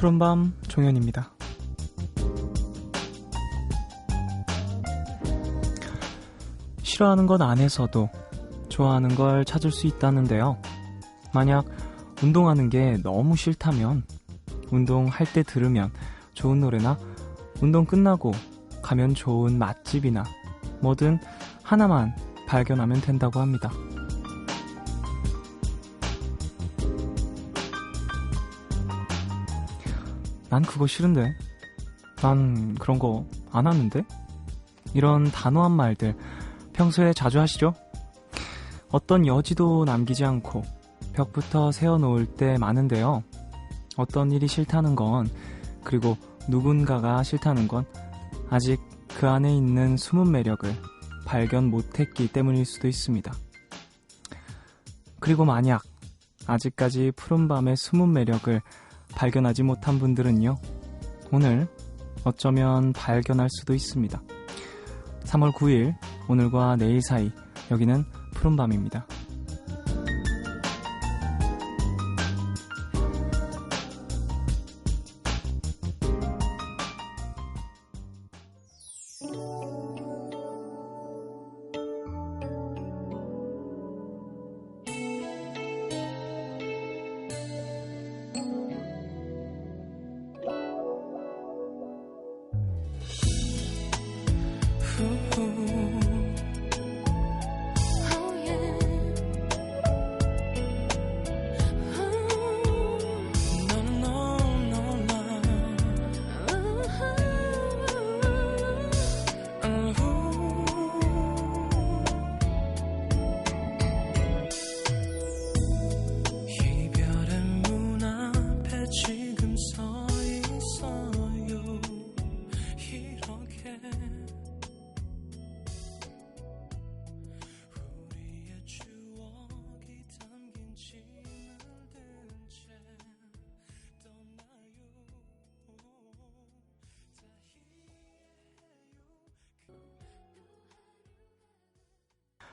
푸른밤 종현입니다. 싫어하는 것 안에서도 좋아하는 걸 찾을 수 있다는데요. 만약 운동하는 게 너무 싫다면 운동할 때 들으면 좋은 노래나 운동 끝나고 가면 좋은 맛집이나 뭐든 하나만 발견하면 된다고 합니다. 난 그거 싫은데, 난 그런 거 안 하는데? 이런 단호한 말들 평소에 자주 하시죠? 어떤 여지도 남기지 않고 벽부터 세워놓을 때 많은데요. 어떤 일이 싫다는 건, 그리고 누군가가 싫다는 건 아직 그 안에 있는 숨은 매력을 발견 못했기 때문일 수도 있습니다. 그리고 만약 아직까지 푸른밤의 숨은 매력을 발견하지 못한 분들은요, 오늘 어쩌면 발견할 수도 있습니다. 3월 9일, 오늘과 내일 사이, 여기는 푸른밤입니다.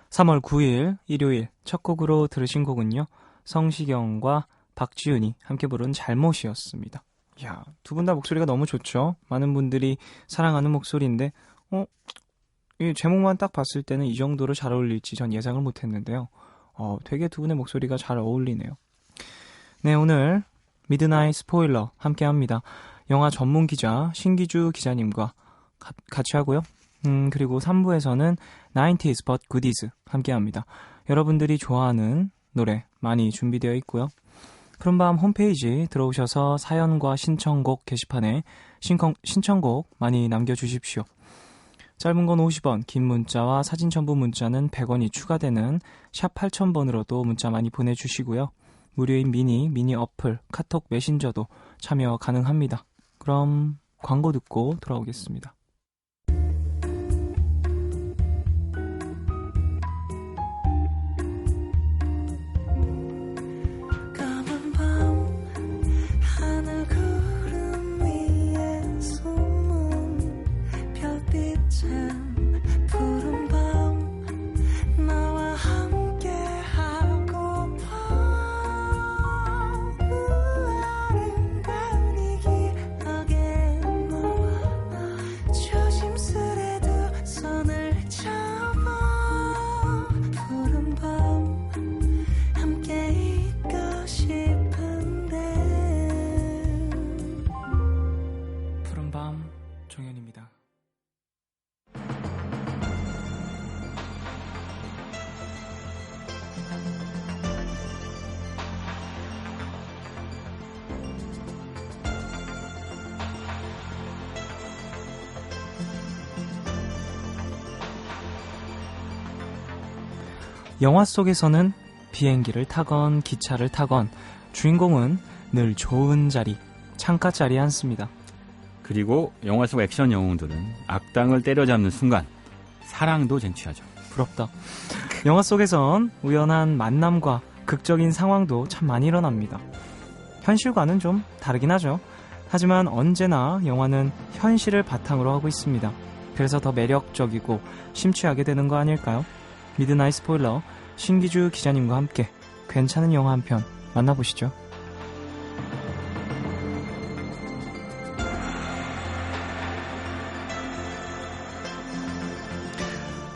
3월 9일 일요일 첫 곡으로 들으신 곡은요, 성시경과 박지윤이 함께 부른 잘못이었습니다. 이야, 두 분 다 목소리가 너무 좋죠? 많은 분들이 사랑하는 목소리인데 이 제목만 딱 봤을 때는 이 정도로 잘 어울릴지 전 예상을 못했는데요. 되게 두 분의 목소리가 잘 어울리네요. 네, 오늘 미드나잇 스포일러 함께합니다. 영화 전문 기자 신기주 기자님과 같이 하고요. 그리고 3부에서는 90s but goodies 함께합니다. 여러분들이 좋아하는 노래 많이 준비되어 있고요. 푸른밤 홈페이지 들어오셔서 사연과 신청곡 게시판에 신청곡 많이 남겨주십시오. 짧은 건 50원, 긴 문자와 사진 첨부 문자는 100원이 추가되는 샵 8000번으로도 문자 많이 보내주시고요. 무료인 미니 어플, 카톡 메신저도 참여 가능합니다. 그럼 광고 듣고 돌아오겠습니다. 종현입니다. 영화 속에서는 비행기를 타건 기차를 타건 주인공은 늘 좋은 자리, 창가 자리에 앉습니다. 그리고 영화 속 액션 영웅들은 악당을 때려잡는 순간 사랑도 쟁취하죠. 부럽다. 영화 속에선 우연한 만남과 극적인 상황도 참 많이 일어납니다. 현실과는 좀 다르긴 하죠. 하지만 언제나 영화는 현실을 바탕으로 하고 있습니다. 그래서 더 매력적이고 심취하게 되는 거 아닐까요? 미드나잇 스포일러 신기주 기자님과 함께 괜찮은 영화 한 편 만나보시죠.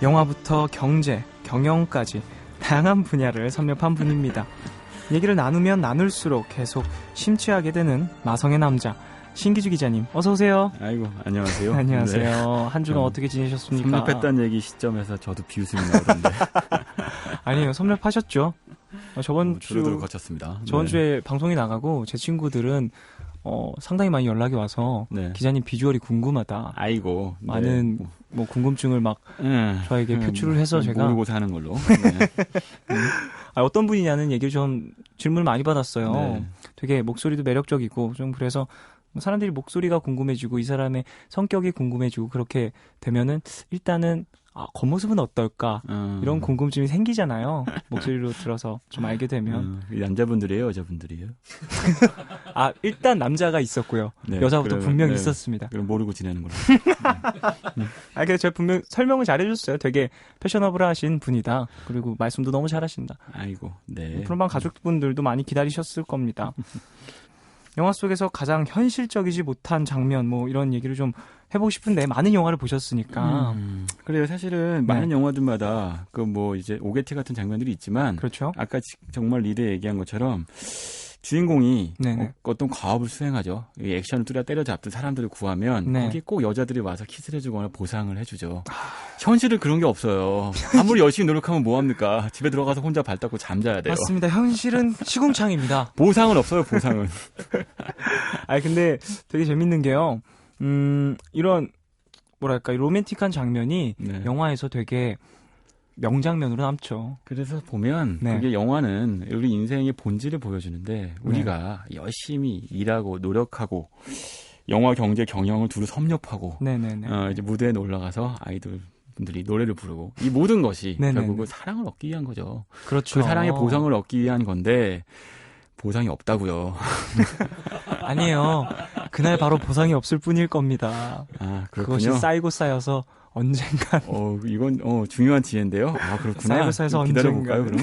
영화부터 경제, 경영까지 다양한 분야를 섭렵한 분입니다. 얘기를 나누면 나눌수록 계속 심취하게 되는 마성의 남자 신기주 기자님 어서 오세요. 아이고 안녕하세요. 안녕하세요. 네. 한 주간 어떻게 지내셨습니까? 섭렵했다는 얘기 시점에서 저도 비웃음이 나오던데. 아니에요. 섭렵하셨죠. 저번 주로 거쳤습니다. 저번 주에 방송이 나가고 제 친구들은 상당히 많이 연락이 와서 기자님 비주얼이 궁금하다. 아이고 많은 뭐 궁금증을 막 저에게 표출을 해서 제가 모르고 사는 걸로. 어떤 분이냐는 얘기를 좀 질문을 많이 받았어요. 되게 목소리도 매력적이고 좀 그래서 사람들이 목소리가 궁금해지고 이 사람의 성격이 궁금해지고 그렇게 되면은 일단은 겉모습은 어떨까 이런 궁금증이 생기잖아요. 목소리로 들어서 좀 알게 되면. 남자분들이에요, 여자분들이에요? 일단 남자가 있었고요. 여자분도 분명히 있었습니다. 그럼 모르고 지내는 걸로. 그래서 제가 분명 설명을 잘해줬어요. 되게 패셔너블하신 분이다. 그리고 말씀도 너무 잘하신다. 아이고, 네. 프로방 가족분들도 많이 기다리셨을 겁니다. 영화 속에서 가장 현실적이지 못한 장면 뭐 이런 얘기를 좀 해보고 싶은데 많은 영화를 보셨으니까. 그래요. 사실은 많은 영화들마다 그 뭐 이제 오게티 같은 장면들이 있지만, 그렇죠. 아까 정말 리드 얘기한 것처럼 주인공이 어떤 과업을 수행하죠. 액션을 때려잡든 사람들을 구하면 거기에 꼭 여자들이 와서 키스를 해주거나 보상을 해주죠. 현실은 그런 게 없어요. 아무리 열심히 노력하면 뭐합니까? 집에 들어가서 혼자 발 닦고 잠자야 돼요. 맞습니다. 현실은 시궁창입니다. 보상은 없어요. 보상은. 근데 되게 재밌는 게요. 이런 뭐랄까 로맨틱한 장면이 영화에서 되게 명장면으로 남죠. 그래서 보면 그게 영화는 우리 인생의 본질을 보여주는데 우리가 열심히 일하고 노력하고 영화 경제 경영을 두루 섭렵하고 이제 무대에 올라가서 아이돌 분들이 노래를 부르고 이 모든 것이 결국은 사랑을 얻기 위한 거죠. 그렇죠. 그 사랑의 보상을 얻기 위한 건데 보상이 없다고요. 아니에요. 그날 바로 보상이 없을 뿐일 겁니다. 그렇군요. 그것이 쌓이고 쌓여서 언젠간. 이건 중요한 지혜인데요. 그렇구나. 쌓이고 쌓여서 기다려볼까요, 그럼?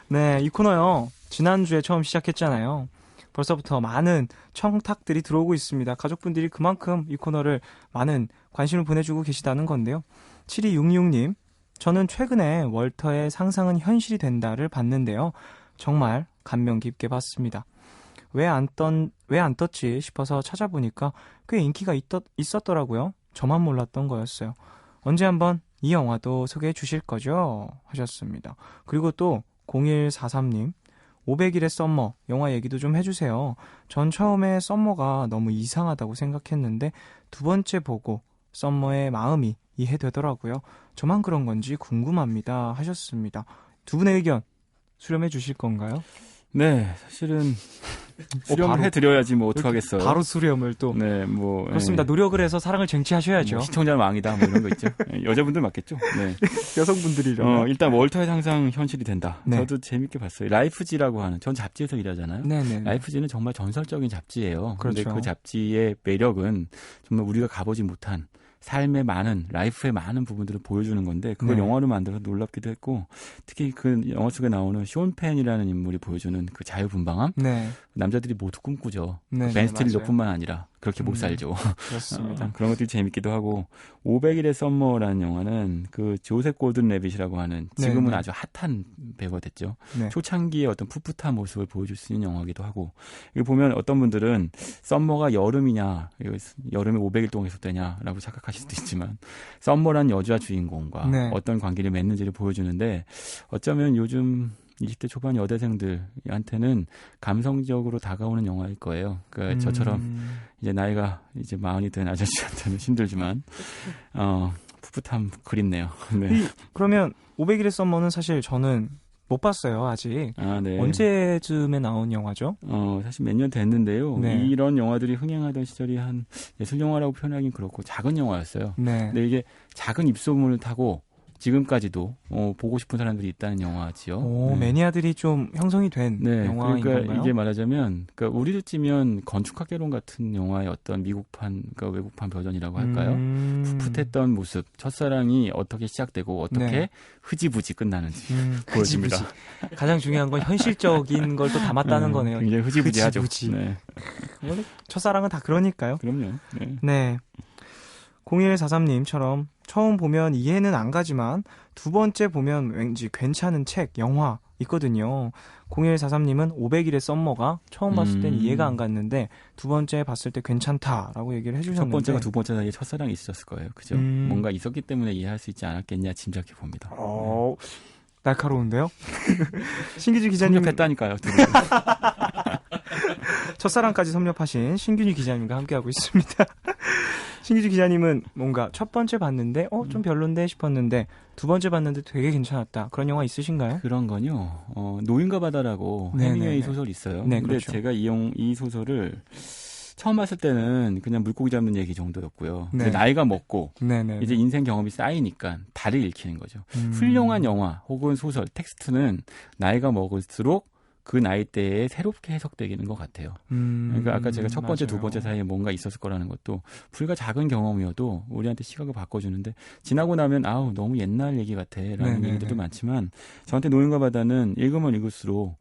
네, 이 코너요. 지난주에 처음 시작했잖아요. 벌써부터 많은 청탁들이 들어오고 있습니다. 가족분들이 그만큼 이 코너를 많은 관심을 보내주고 계시다는 건데요. 7266님, 저는 최근에 월터의 상상은 현실이 된다를 봤는데요. 정말 감명 깊게 봤습니다. 왜 안 떴지 싶어서 찾아보니까 꽤 인기가 있었더라고요. 저만 몰랐던 거였어요. 언제 한번 이 영화도 소개해 주실 거죠? 하셨습니다. 그리고 또 0143님 500일의 썸머 영화 얘기도 좀 해주세요. 전 처음에 썸머가 너무 이상하다고 생각했는데 두 번째 보고 썸머의 마음이 이해되더라고요. 저만 그런 건지 궁금합니다. 하셨습니다. 두 분의 의견 수렴해 주실 건가요? 네, 사실은 수렴을 해드려야지 뭐 어떡하겠어요. 바로 수렴을 또. 네, 뭐 그렇습니다. 노력을 해서 사랑을 쟁취하셔야죠. 시청자는 왕이다, 뭐 이런 거 있죠. 여자분들 맞겠죠. 네. 여성분들이라면. 일단 월터의 상상 현실이 된다. 저도 재밌게 봤어요. 라이프지라고 하는 전 잡지에서 일하잖아요. 라이프지는 정말 전설적인 잡지예요. 그런데 그 잡지의 매력은 정말 우리가 가보지 못한 삶의 많은, 라이프의 많은 부분들을 보여주는 건데 그걸 영화로 만들어서 놀랍기도 했고 특히 그 영화 속에 나오는 쇼 펜이라는 인물이 보여주는 그 자유분방함 남자들이 모두 꿈꾸죠. 벤 스틸러뿐만 아니라 그렇게 못 살죠. 그렇습니다. 그런 것들이 재밌기도 하고 500일의 썸머라는 영화는 그 조셉 골든 레빗이라고 하는 지금은 아주 핫한 배우가 됐죠. 초창기의 어떤 풋풋한 모습을 보여줄 수 있는 영화이기도 하고 이거 보면 어떤 분들은 썸머가 여름이냐 여름에 500일 동안 있었다냐라고 착각하실 수도 있지만 썸머란 여자 주인공과 어떤 관계를 맺는지를 보여주는데 어쩌면 요즘 20대 초반 여대생들한테는 감성적으로 다가오는 영화일 거예요. 그러니까 저처럼 이제 나이가 이제 40이 된 아저씨한테는 힘들지만 풋풋함 그립네요. 그러면 500일의 썸머는 사실 저는 못 봤어요, 아직. 언제쯤에 나온 영화죠? 사실 몇 년 됐는데요. 이런 영화들이 흥행하던 시절이 한 예술영화라고 표현하긴 그렇고 작은 영화였어요. 근데 이게 작은 입소문을 타고 지금까지도 보고 싶은 사람들이 있다는 영화지요. 매니아들이 좀 형성이 된 영화인 그러니까 건가요? 이게 말하자면 그러니까 우리를 찌면 건축학개론 같은 영화의 어떤 미국판, 그러니까 외국판 버전이라고 할까요? 풋풋했던 모습, 첫사랑이 어떻게 시작되고 어떻게 흐지부지 끝나는지 보여줍니다. 가장 중요한 건 현실적인 걸 또 담았다는 거네요. 굉장히 흐지부지하죠. 첫사랑은 다 그러니까요. 그럼요. 네. 0143님처럼 처음 보면 이해는 안 가지만 두 번째 보면 왠지 괜찮은 책, 영화 있거든요. 0143님은 500일의 썸머가 처음 봤을 땐 이해가 안 갔는데 두 번째 봤을 때 괜찮다라고 얘기를 해주셨는데 첫 번째가 두 번째 사이에 첫사랑이 있었을 거예요. 그죠? 뭔가 있었기 때문에 이해할 수 있지 않았겠냐 짐작해 봅니다. 날카로운데요? 신기주 기자님 섭렵했다니까요. 첫사랑까지 섭렵하신 신균희 기자님과 함께하고 있습니다. 신기주 기자님은 뭔가 첫 번째 봤는데 좀 별론데 싶었는데 두 번째 봤는데 되게 괜찮았다. 그런 영화 있으신가요? 그런 건요. 노인과 바다라고 해밍웨이 소설이 있어요. 네, 근데 그렇죠. 제가 이 소설을 처음 봤을 때는 그냥 물고기 잡는 얘기 정도였고요. 근데 나이가 먹고 이제 인생 경험이 쌓이니까 다리 읽히는 거죠. 훌륭한 영화 혹은 소설, 텍스트는 나이가 먹을수록 그 나이대에 새롭게 해석되기는 것 같아요. 그러니까 아까 제가 첫 번째, 맞아요. 두 번째 사이에 뭔가 있었을 거라는 것도 불과 작은 경험이어도 우리한테 시각을 바꿔주는데 지나고 나면 너무 옛날 얘기 같아라는 얘기들도 많지만 저한테 노인과 바다는 읽으면 읽을수록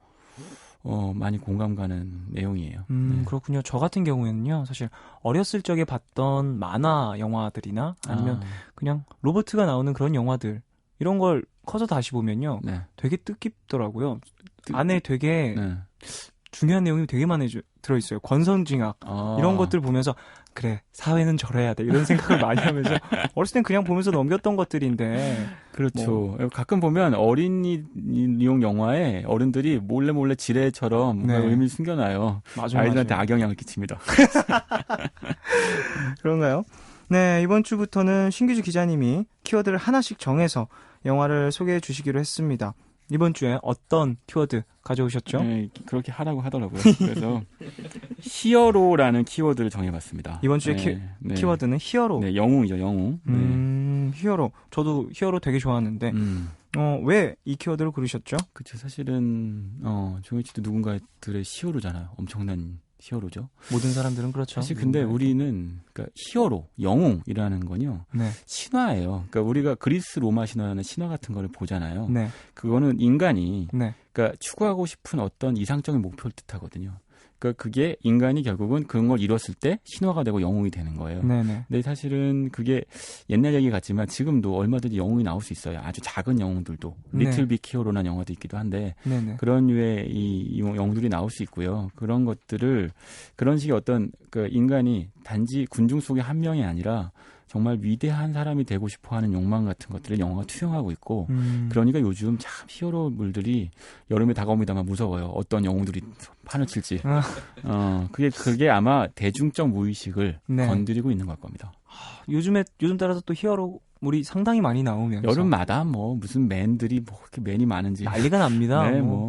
많이 공감 가는 내용이에요. 그렇군요. 저 같은 경우에는요, 사실 어렸을 적에 봤던 만화 영화들이나 아니면 그냥 로버트가 나오는 그런 영화들 이런 걸 커서 다시 보면요, 되게 뜻깊더라고요. 안에 되게 중요한 내용이 되게 많이 들어있어요. 권선징악 이런 것들 보면서 그래 사회는 저래야 돼 이런 생각을 많이 하면서 어렸을 땐 그냥 보면서 넘겼던 것들인데 그렇죠. 가끔 보면 어린이용 영화에 어른들이 몰래 지뢰처럼 뭔가 의미를 숨겨놔요. 아이들한테 악영향을 끼칩니다. 그런가요? 네, 이번 주부터는 신규주 기자님이 키워드를 하나씩 정해서 영화를 소개해 주시기로 했습니다. 이번 주에 어떤 키워드 가져오셨죠? 네, 그렇게 하라고 하더라고요. 그래서 히어로라는 키워드를 정해봤습니다. 이번 주에 키워드는 히어로. 네, 영웅이죠, 영웅. 히어로. 저도 히어로 되게 좋아하는데 왜 이 키워드를 고르셨죠? 그렇죠. 사실은 조이치도 누군가들의 히어로잖아요. 엄청난 히어로죠. 모든 사람들은 그렇죠. 사실 근데 우리는 그러니까 히어로, 영웅이라는 건요. 신화예요. 그러니까 우리가 그리스 로마 신화라는 신화 같은 거를 보잖아요. 그거는 인간이 그러니까 추구하고 싶은 어떤 이상적인 목표를 뜻하거든요. 그러니까 그게 인간이 결국은 그런 걸 이뤘을 때 신화가 되고 영웅이 되는 거예요. 근데 사실은 그게 옛날 얘기 같지만 지금도 얼마든지 영웅이 나올 수 있어요. 아주 작은 영웅들도. 리틀 빅 히어로라는 영화도 있기도 한데 그런 류의 이 영웅들이 나올 수 있고요. 그런 것들을 그런 식의 어떤 그 인간이 단지 군중 속의 한 명이 아니라 정말 위대한 사람이 되고 싶어하는 욕망 같은 것들을 영화가 투영하고 있고 그러니까 요즘 참 히어로물들이 여름에 다가옵니다만 무서워요. 어떤 영웅들이 판을 칠지. 그게 아마 대중적 무의식을 건드리고 있는 걸 겁니다. 요즘 따라서 또 히어로물이 상당히 많이 나오면서 여름마다 무슨 맨들이 이렇게 맨이 많은지 난리가 납니다.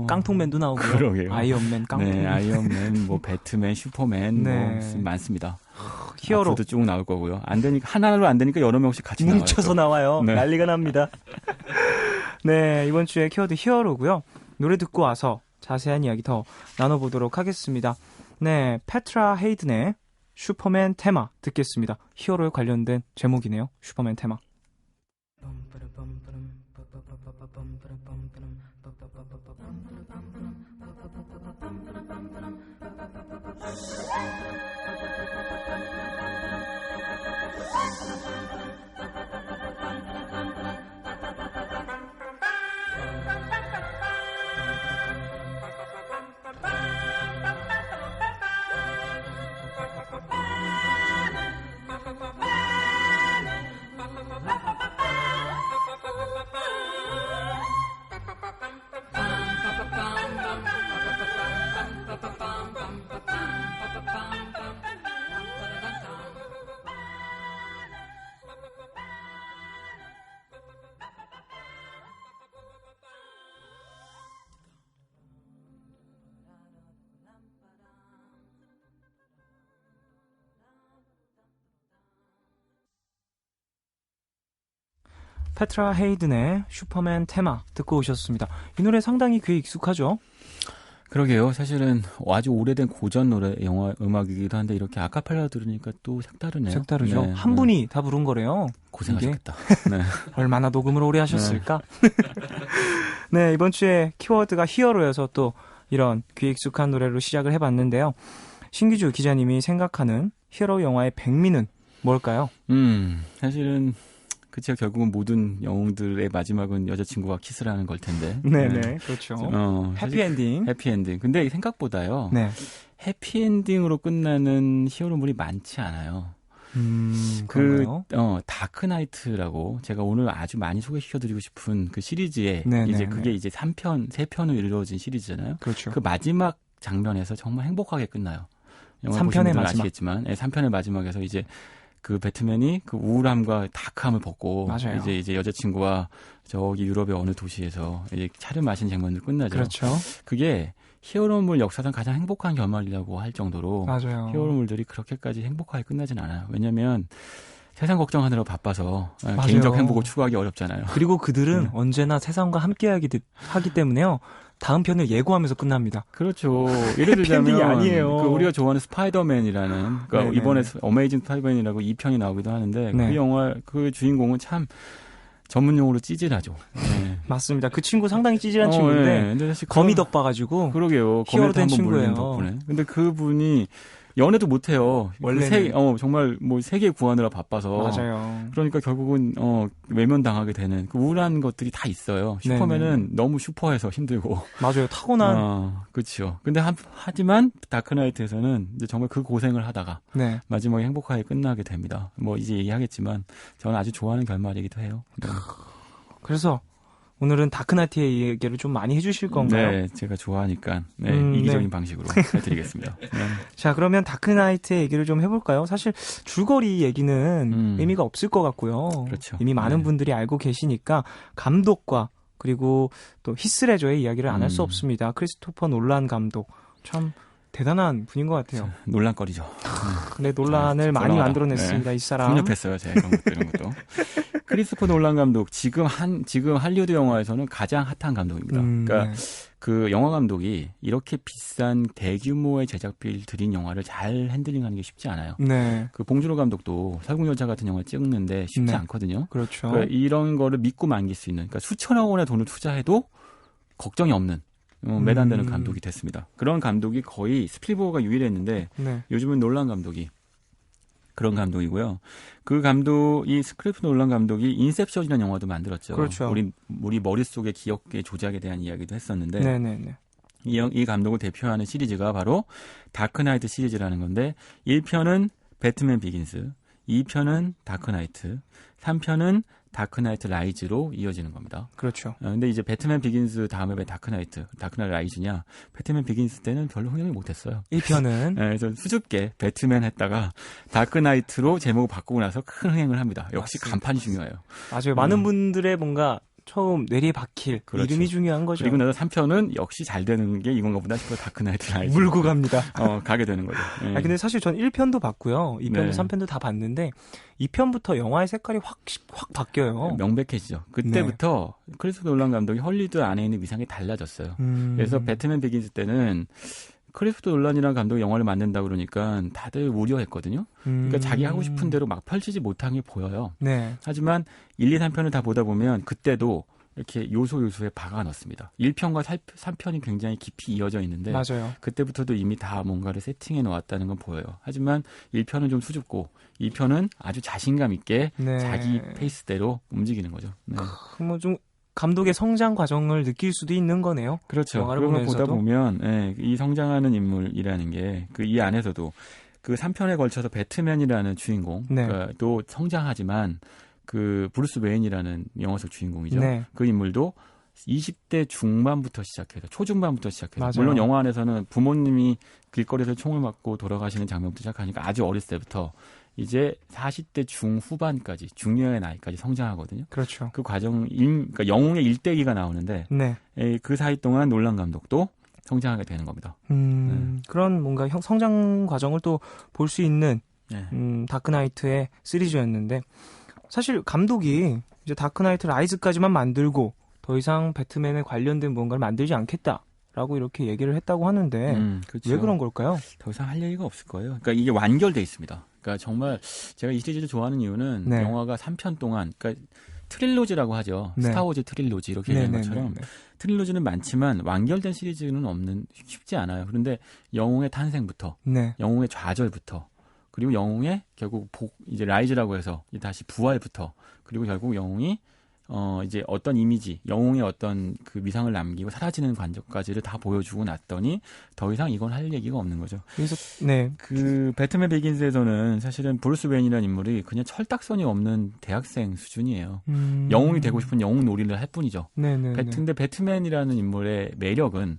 깡통맨도 나오고 그러게요. 아이언맨, 깡통맨, 아이언맨, 배트맨, 슈퍼맨 많습니다. 히어로 앞으로도 쭉 나올 거고요. 안 되니까 하나로 안 되니까 여러 명씩 같이 뭉쳐서 나와요. 난리가 납니다. 네, 이번 주에 키워드 히어로고요. 노래 듣고 와서 자세한 이야기 더 나눠보도록 하겠습니다. 네, 페트라 헤이든의 슈퍼맨 테마 듣겠습니다. 히어로에 관련된 제목이네요. 슈퍼맨 테마. 페트라 헤이든의 슈퍼맨 테마 듣고 오셨습니다. 이 노래 상당히 귀에 익숙하죠? 그러게요. 사실은 아주 오래된 고전 노래, 영화 음악이기도 한데 이렇게 아카펠라 들으니까 또 색다르네요. 색다르죠. 한 분이 다 부른 거래요. 고생하셨겠다. 얼마나 녹음을 오래 하셨을까? 네, 이번 주에 키워드가 히어로여서 또 이런 귀에 익숙한 노래로 시작을 해봤는데요. 신기주 기자님이 생각하는 히어로 영화의 백미는 뭘까요? 사실은 그쵸, 결국은 모든 영웅들의 마지막은 여자친구와 키스를 하는 걸 텐데. 네네, 그렇죠. 해피엔딩. 해피엔딩. 근데 생각보다요. 네. 해피엔딩으로 끝나는 히어로물이 많지 않아요. 그런가요? 다크나이트라고 제가 오늘 아주 많이 소개시켜드리고 싶은 그 시리즈에 네네, 이제 그게 이제 3편으로 이루어진 시리즈잖아요. 그렇죠. 그 마지막 장면에서 정말 행복하게 끝나요. 영화 3편의 마지막. 아시겠지만, 3편의 마지막에서 이제 그 배트맨이 그 우울함과 다크함을 벗고 맞아요. 이제 여자친구와 저기 유럽의 어느 도시에서 이제 차를 마신 장면으로 끝나죠. 그렇죠. 그게 히어로물 역사상 가장 행복한 결말이라고 할 정도로 맞아요. 히어로물들이 그렇게까지 행복하게 끝나진 않아요. 왜냐하면 세상 걱정하느라 바빠서 맞아요. 개인적 행복을 추구하기 어렵잖아요. 그리고 그들은 언제나 세상과 함께하기 때문에요. 다음 편을 예고하면서 끝납니다. 그렇죠. 예를 들자면 아니에요. 그 우리가 좋아하는 스파이더맨이라는 그러니까 이번에 어메이징 스파이더맨이라고 2편이 나오기도 하는데 그 영화 그 주인공은 참 전문용어로 찌질하죠. 네. 맞습니다. 그 친구 상당히 찌질한 친구인데 근데 사실 거미덕 봐가지고 그러게요. 히어로 된 한번 물린 친구예요. 덕분에. 근데 그분이 연애도 못해요. 원래 정말 뭐 세계 구하느라 바빠서. 맞아요. 그러니까 결국은 외면당하게 되는 그 우울한 것들이 다 있어요. 슈퍼맨은 너무 슈퍼해서 힘들고. 맞아요. 타고난. 그렇죠. 근데 하지만 다크나이트에서는 이제 정말 그 고생을 하다가 마지막에 행복하게 끝나게 됩니다. 뭐 이제 얘기하겠지만 저는 아주 좋아하는 결말이기도 해요. 네. 그래서 오늘은 다크나이트의 얘기를 좀 많이 해주실 건가요? 네, 제가 좋아하니까 이기적인 방식으로 해드리겠습니다. 네. 자, 그러면 다크나이트의 얘기를 좀 해볼까요? 사실 줄거리 얘기는 의미가 없을 것 같고요. 그렇죠. 이미 많은 분들이 알고 계시니까 감독과 그리고 또 히스레저의 이야기를 안 할 수 없습니다. 크리스토퍼 놀란 감독 참 대단한 분인 것 같아요. 논란거리죠. 네, 논란을 많이 만들어냈습니다. 이 사람. 섭렵했어요, 제가 이런 것도. 크리스토퍼 놀란 감독 지금 할리우드 영화에서는 가장 핫한 감독입니다. 그러니까 그 영화 감독이 이렇게 비싼 대규모의 제작비를 들인 영화를 잘 핸들링하는 게 쉽지 않아요. 네. 그 봉준호 감독도 설국열차 같은 영화 찍는데 쉽지 않거든요. 그렇죠. 그러니까 이런 거를 믿고 맡길 수 있는, 그러니까 수천억 원의 돈을 투자해도 걱정이 없는. 매단되는 감독이 됐습니다. 그런 감독이 거의 스필버그가 유일했는데 요즘은 놀란 감독이 그런 감독이고요. 그 감독이 크리스토퍼 놀란 감독이 인셉션이라는 영화도 만들었죠. 그렇죠. 우리 머릿속의 기억의 조작에 대한 이야기도 했었는데 네네네. 이 감독을 대표하는 시리즈가 바로 다크나이트 시리즈라는 건데 1편은 배트맨 비긴스, 2편은 다크나이트, 3편은 다크나이트 라이즈로 이어지는 겁니다. 그렇죠. 근데 이제 배트맨 비긴스 다음에 왜 다크나이트 라이즈냐? 배트맨 비긴스 때는 별로 흥행을 못했어요. 1편은 그래서 수줍게 배트맨 했다가 다크나이트로 제목을 바꾸고 나서 큰 흥행을 합니다. 역시 맞습니다. 간판이 중요해요. 맞아요. 많은 분들의 뭔가 처음 뇌리에 박힐 그렇죠. 이름이 중요한 거죠. 그리고 나서 3편은 역시 잘 되는 게 이건가 보다 싶어 다크나이트 라이즈. 물고 갑니다. 가게 되는 거죠. 네. 근데 사실 전 1편도 봤고요. 2편도 3편도 다 봤는데 2편부터 영화의 색깔이 확 바뀌어요. 명백해지죠. 그때부터 크리스토퍼 놀란 감독이 헐리우드 안에 있는 위상이 달라졌어요. 그래서 배트맨 비긴스 때는 크리스토퍼 놀란이라는 감독이 영화를 만든다 그러니까 다들 우려했거든요. 그러니까 자기 하고 싶은 대로 막 펼치지 못한 게 보여요. 네. 하지만 1, 2, 3편을 다 보다 보면 그때도 이렇게 요소에 박아 넣습니다. 1편과 3편이 굉장히 깊이 이어져 있는데 맞아요. 그때부터도 이미 다 뭔가를 세팅해 놓았다는 건 보여요. 하지만 1편은 좀 수줍고 2편은 아주 자신감 있게 자기 페이스대로 움직이는 거죠. 네. 뭐 좀 감독의 성장 과정을 느낄 수도 있는 거네요. 그렇죠. 그런 걸 보다 보면 이 성장하는 인물이라는 게 그 이 안에서도 그 3편에 걸쳐서 배트맨이라는 주인공 또 성장하지만 그 브루스 웨인이라는 영화 속 주인공이죠. 그 인물도 20대 중반부터 시작해서 초중반부터 시작해서 맞아요. 물론 영화 안에서는 부모님이 길거리에서 총을 맞고 돌아가시는 장면부터 시작하니까 아주 어렸을 때부터 이제 40대 중후반까지 중년의 나이까지 성장하거든요. 그렇죠. 그 과정 그러니까 영웅의 일대기가 나오는데 그 사이 동안 놀란 감독도 성장하게 되는 겁니다. 그런 뭔가 성장 과정을 또 볼 수 있는 다크나이트의 시리즈였는데 사실 감독이 이제 다크나이트 라이즈까지만 만들고 더 이상 배트맨에 관련된 뭔가를 만들지 않겠다라고 이렇게 얘기를 했다고 하는데 그렇죠. 왜 그런 걸까요? 더 이상 할 얘기가 없을 거예요. 그러니까 이게 완결돼 있습니다. 그러니까 정말 제가 이 시리즈를 좋아하는 이유는 영화가 3편 동안 그러니까 트릴로지라고 하죠. 스타워즈 트릴로지 이렇게 되는 것처럼 트릴로지는 많지만 완결된 시리즈는 쉽지 않아요. 그런데 영웅의 탄생부터 영웅의 좌절부터 그리고 영웅의 결국 이제 라이즈라고 해서 다시 부활부터 그리고 결국 영웅이 이제 어떤 이미지, 영웅의 어떤 그 미상을 남기고 사라지는 관점까지를 다 보여주고 났더니 더 이상 이건 할 얘기가 없는 거죠. 그래서 네. 그 배트맨 비긴스에서는 사실은 브루스 웨인이라는 인물이 그냥 철딱선이 없는 대학생 수준이에요. 영웅이 되고 싶은 영웅 놀이를 할 뿐이죠. 근데 배트맨이라는 인물의 매력은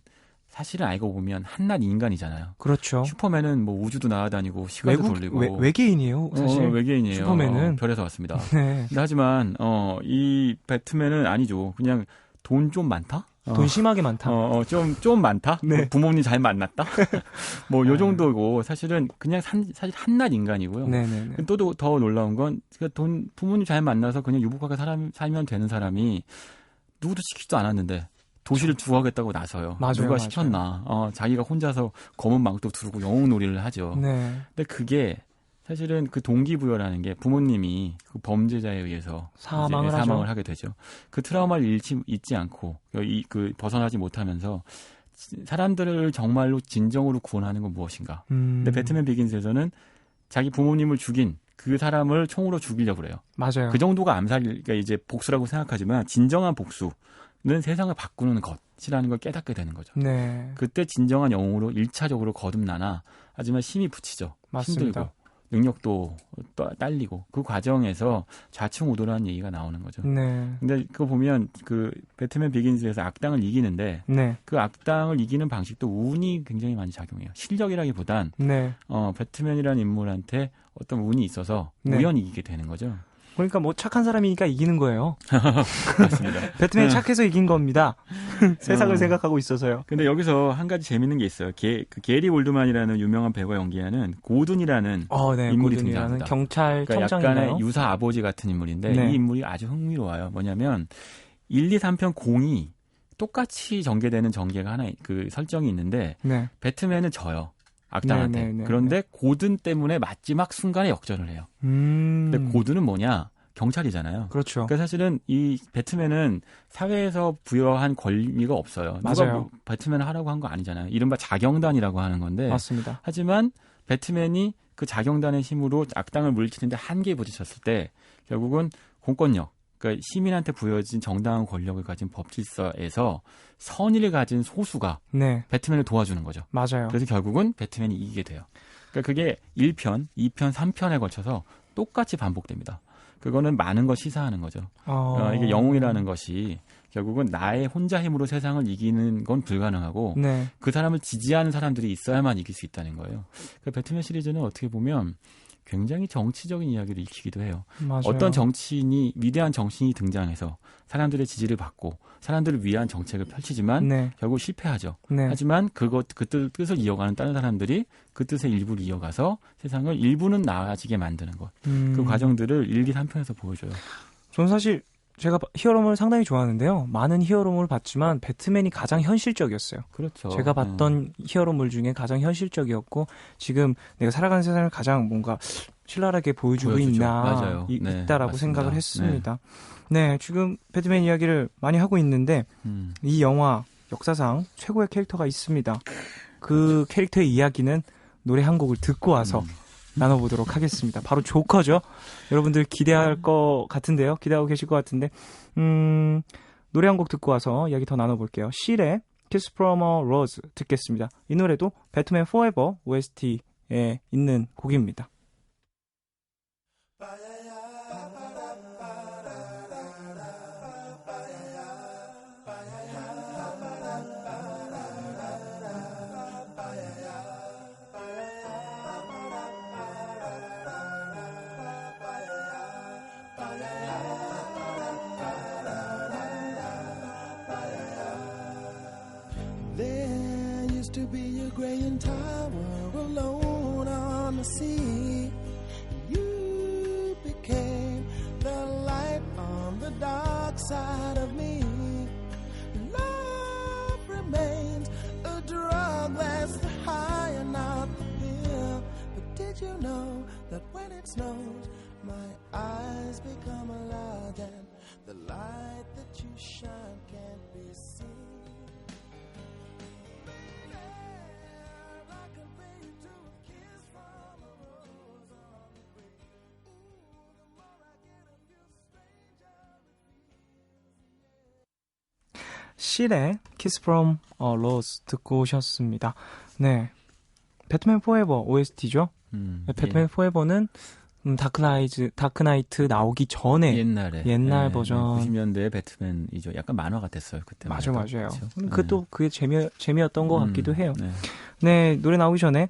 사실은 알고 보면 한낱 인간이잖아요. 그렇죠. 슈퍼맨은 뭐 우주도 날아다니고 시간도 돌리고 외계인이에요. 사실 외계인이에요. 슈퍼맨은 별에서 왔습니다. 네. 근데 하지만 이 배트맨은 아니죠. 그냥 돈 좀 많다? 돈 심하게 많다. 좀 많다? 네. 뭐 부모님 잘 만났다? 뭐 요 정도고 사실은 그냥 사실 한낱 인간이고요. 네네네. 또 더 놀라운 건 부모님 잘 만나서 그냥 유복하게 살면 되는 사람이 누구도 시키지도 않았는데 도시를 두하겠다고 나서요. 맞아요, 누가 시켰나. 자기가 혼자서 검은 망토 두르고 영웅놀이를 하죠. 네. 근데 그게 사실은 그 동기부여라는 게 부모님이 그 범죄자에 의해서 사망을 하게 되죠. 그 트라우마를 잊지 않고 그 벗어나지 못하면서 사람들을 정말로 진정으로 구원하는 건 무엇인가. 근데 배트맨 비긴스에서는 자기 부모님을 죽인 그 사람을 총으로 죽이려고 그래요. 맞아요. 그 정도가 암살이니까 이제 복수라고 생각하지만 진정한 복수는 세상을 바꾸는 것이라는 걸 깨닫게 되는 거죠. 네. 그때 진정한 영웅으로 1차적으로 거듭나나 하지만 힘이 붙이죠. 맞습니다. 힘들고 능력도 딸리고 그 과정에서 좌충우돌하는 얘기가 나오는 거죠. 네. 근데 그거 보면 그 배트맨 비긴즈에서 악당을 이기는데 네. 그 악당을 이기는 방식도 운이 굉장히 많이 작용해요. 실력이라기보단 네. 배트맨이라는 인물한테 어떤 운이 있어서 네. 우연히 이기게 되는 거죠. 그러니까 뭐 착한 사람이니까 이기는 거예요. 맞습니다. 배트맨이 착해서 이긴 겁니다. 세상을 생각하고 있어서요. 근데 여기서 한 가지 재밌는 게 있어요. 그 게리 올드만이라는 유명한 배우가 연기하는 고든이라는 네, 인물이 고든이라는 등장합니다. 경찰청장인가요? 그러니까 약간의 유사 아버지 같은 인물인데 네. 이 인물이 아주 흥미로워요. 뭐냐면 1, 2, 3편 공이 똑같이 전개되는 전개가 하나 그 설정이 있는데 네. 배트맨은 져요. 악당한테. 네. 그런데 고든 때문에 마지막 순간에 역전을 해요. 근데 고든은 뭐냐? 경찰이잖아요. 그렇죠. 그러니까 사실은 이 배트맨은 사회에서 부여한 권리가 없어요. 맞아요. 누가 뭐 배트맨을 하라고 한 거 아니잖아요. 이른바 자경단이라고 하는 건데. 맞습니다. 하지만 배트맨이 그 자경단의 힘으로 악당을 물리치는데 한계에 부딪혔을 때 결국은 공권력, 그러니까 시민한테 부여진 정당한 권력을 가진 법질서에서 선의를 가진 소수가 네. 배트맨을 도와주는 거죠. 맞아요. 그래서 결국은 배트맨이 이기게 돼요. 그러니까 그게 1편, 2편, 3편에 걸쳐서 똑같이 반복됩니다. 그거는 많은 걸 시사하는 거죠. 이게 영웅이라는 것이 결국은 나의 혼자 힘으로 세상을 이기는 건 불가능하고 네. 그 사람을 지지하는 사람들이 있어야만 이길 수 있다는 거예요. 그 배트맨 시리즈는 어떻게 보면 굉장히 정치적인 이야기를 익히기도 해요. 맞아요. 어떤 정치인이 위대한 정치인이 등장해서 사람들의 지지를 받고 사람들을 위한 정책을 펼치지만 네. 결국 실패하죠. 네. 하지만 그 뜻을 이어가는 다른 사람들이 그 뜻의 일부를 이어가서 세상을 일부는 나아지게 만드는 것. 그 과정들을 1, 2, 3편에서 보여줘요. 저는 사실 제가 히어로물 상당히 좋아하는데요. 많은 히어로물을 봤지만 배트맨이 가장 현실적이었어요. 그렇죠. 제가 봤던 히어로물 중에 가장 현실적이었고 지금 내가 살아가는 세상을 가장 뭔가 신랄하게 보여주고 보여주죠. 있나 맞아요. 네, 있다라고 맞습니다. 생각을 했습니다. 네, 지금 배트맨 이야기를 많이 하고 있는데 이 영화 역사상 최고의 캐릭터가 있습니다. 그 캐릭터의 이야기는 노래 한 곡을 듣고 와서 나눠보도록 하겠습니다. 바로 조커죠. 여러분들 기대할 것 같은데요. 기대하고 계실 것 같은데 노래 한 곡 듣고 와서 이야기 더 나눠볼게요. 실의 Kiss from a Rose 듣겠습니다. 이 노래도 배트맨 Forever OST에 있는 곡입니다. There used to be a graying tower alone on the sea. You became the light on the dark side of me. Love remains a drug that's the high and not the pill. But did you know that when it snows, my eyes become a lot and the light that you shine can't be seen? I can pay you to a kiss from a rose. 실의 Kiss from a Rose 듣고 오셨습니다. 네. 배트맨 포에버 OST죠? 배트맨 포에버는 다크나이트 나오기 전에 옛날 버전 90년대 배트맨이죠. 약간 만화 같았어요 그때. 맞아요. 그렇죠? 그것도 그게 재미였던 것 같기도 해요. 네, 노래 나오기 전에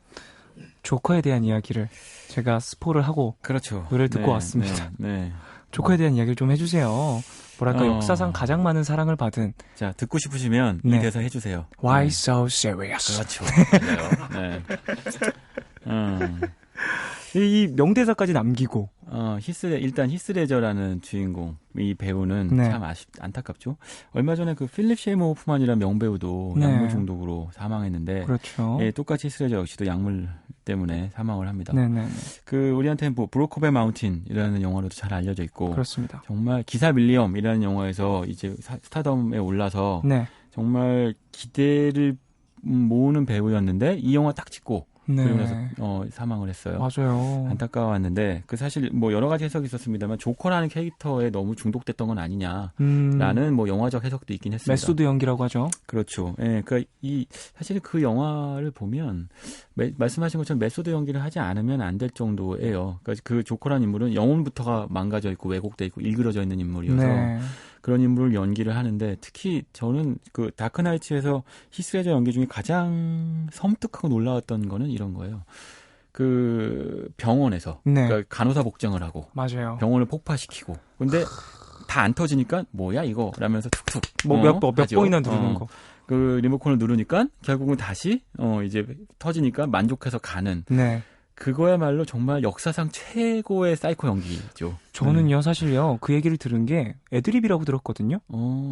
조커에 대한 이야기를 제가 스포를 하고 그렇죠. 노래를 듣고 왔습니다. 조커에 대한 이야기를 좀 해주세요. 뭐랄까 역사상 가장 많은 사랑을 받은. 자, 듣고 싶으시면 이 대사 해주세요. Why so serious? 그렇죠. 맞아요. 이 명대사까지 남기고. 일단 히스레저라는 주인공, 이 배우는 참 안타깝죠. 얼마 전에 그 필립 셰이머 호프만이라는 명배우도 약물 중독으로 사망했는데, 그렇죠. 예, 똑같이 히스레저 역시도 약물 때문에 사망을 합니다. 네네. 그 우리한테는 뭐 브로커베 마운틴이라는 영화로도 잘 알려져 있고, 그렇습니다. 정말 기사 밀리엄이라는 영화에서 이제 스타덤에 올라서 정말 기대를 모으는 배우였는데 이 영화 딱 찍고. 그리고 나서 사망을 했어요. 맞아요. 안타까웠는데 그 사실 뭐 여러 가지 해석이 있었습니다만 조커라는 캐릭터에 너무 중독됐던 건 아니냐라는 뭐 영화적 해석도 있긴 했습니다. 메소드 연기라고 하죠. 그렇죠. 예, 그러니까 사실 그 영화를 보면 말씀하신 것처럼 메소드 연기를 하지 않으면 안 될 정도예요. 그러니까 그 조커라는 인물은 영혼부터가 망가져 있고 왜곡돼 있고 일그러져 있는 인물이어서. 그런 인물을 연기를 하는데 특히 저는 그 다크나이트에서 히스레저 연기 중에 가장 섬뜩하고 놀라웠던 거는 이런 거예요. 그 병원에서 그러니까 간호사 복장을 하고 맞아요. 병원을 폭파시키고 근데 다 안 터지니까 뭐야 이거 라면서 툭툭 몇 번이나 누르는 거. 그 리모컨을 누르니까 결국은 다시 이제 터지니까 만족해서 가는. 그거야말로 정말 역사상 최고의 사이코 연기죠. 저는요, 사실요, 그 얘기를 들은 게 애드립이라고 들었거든요.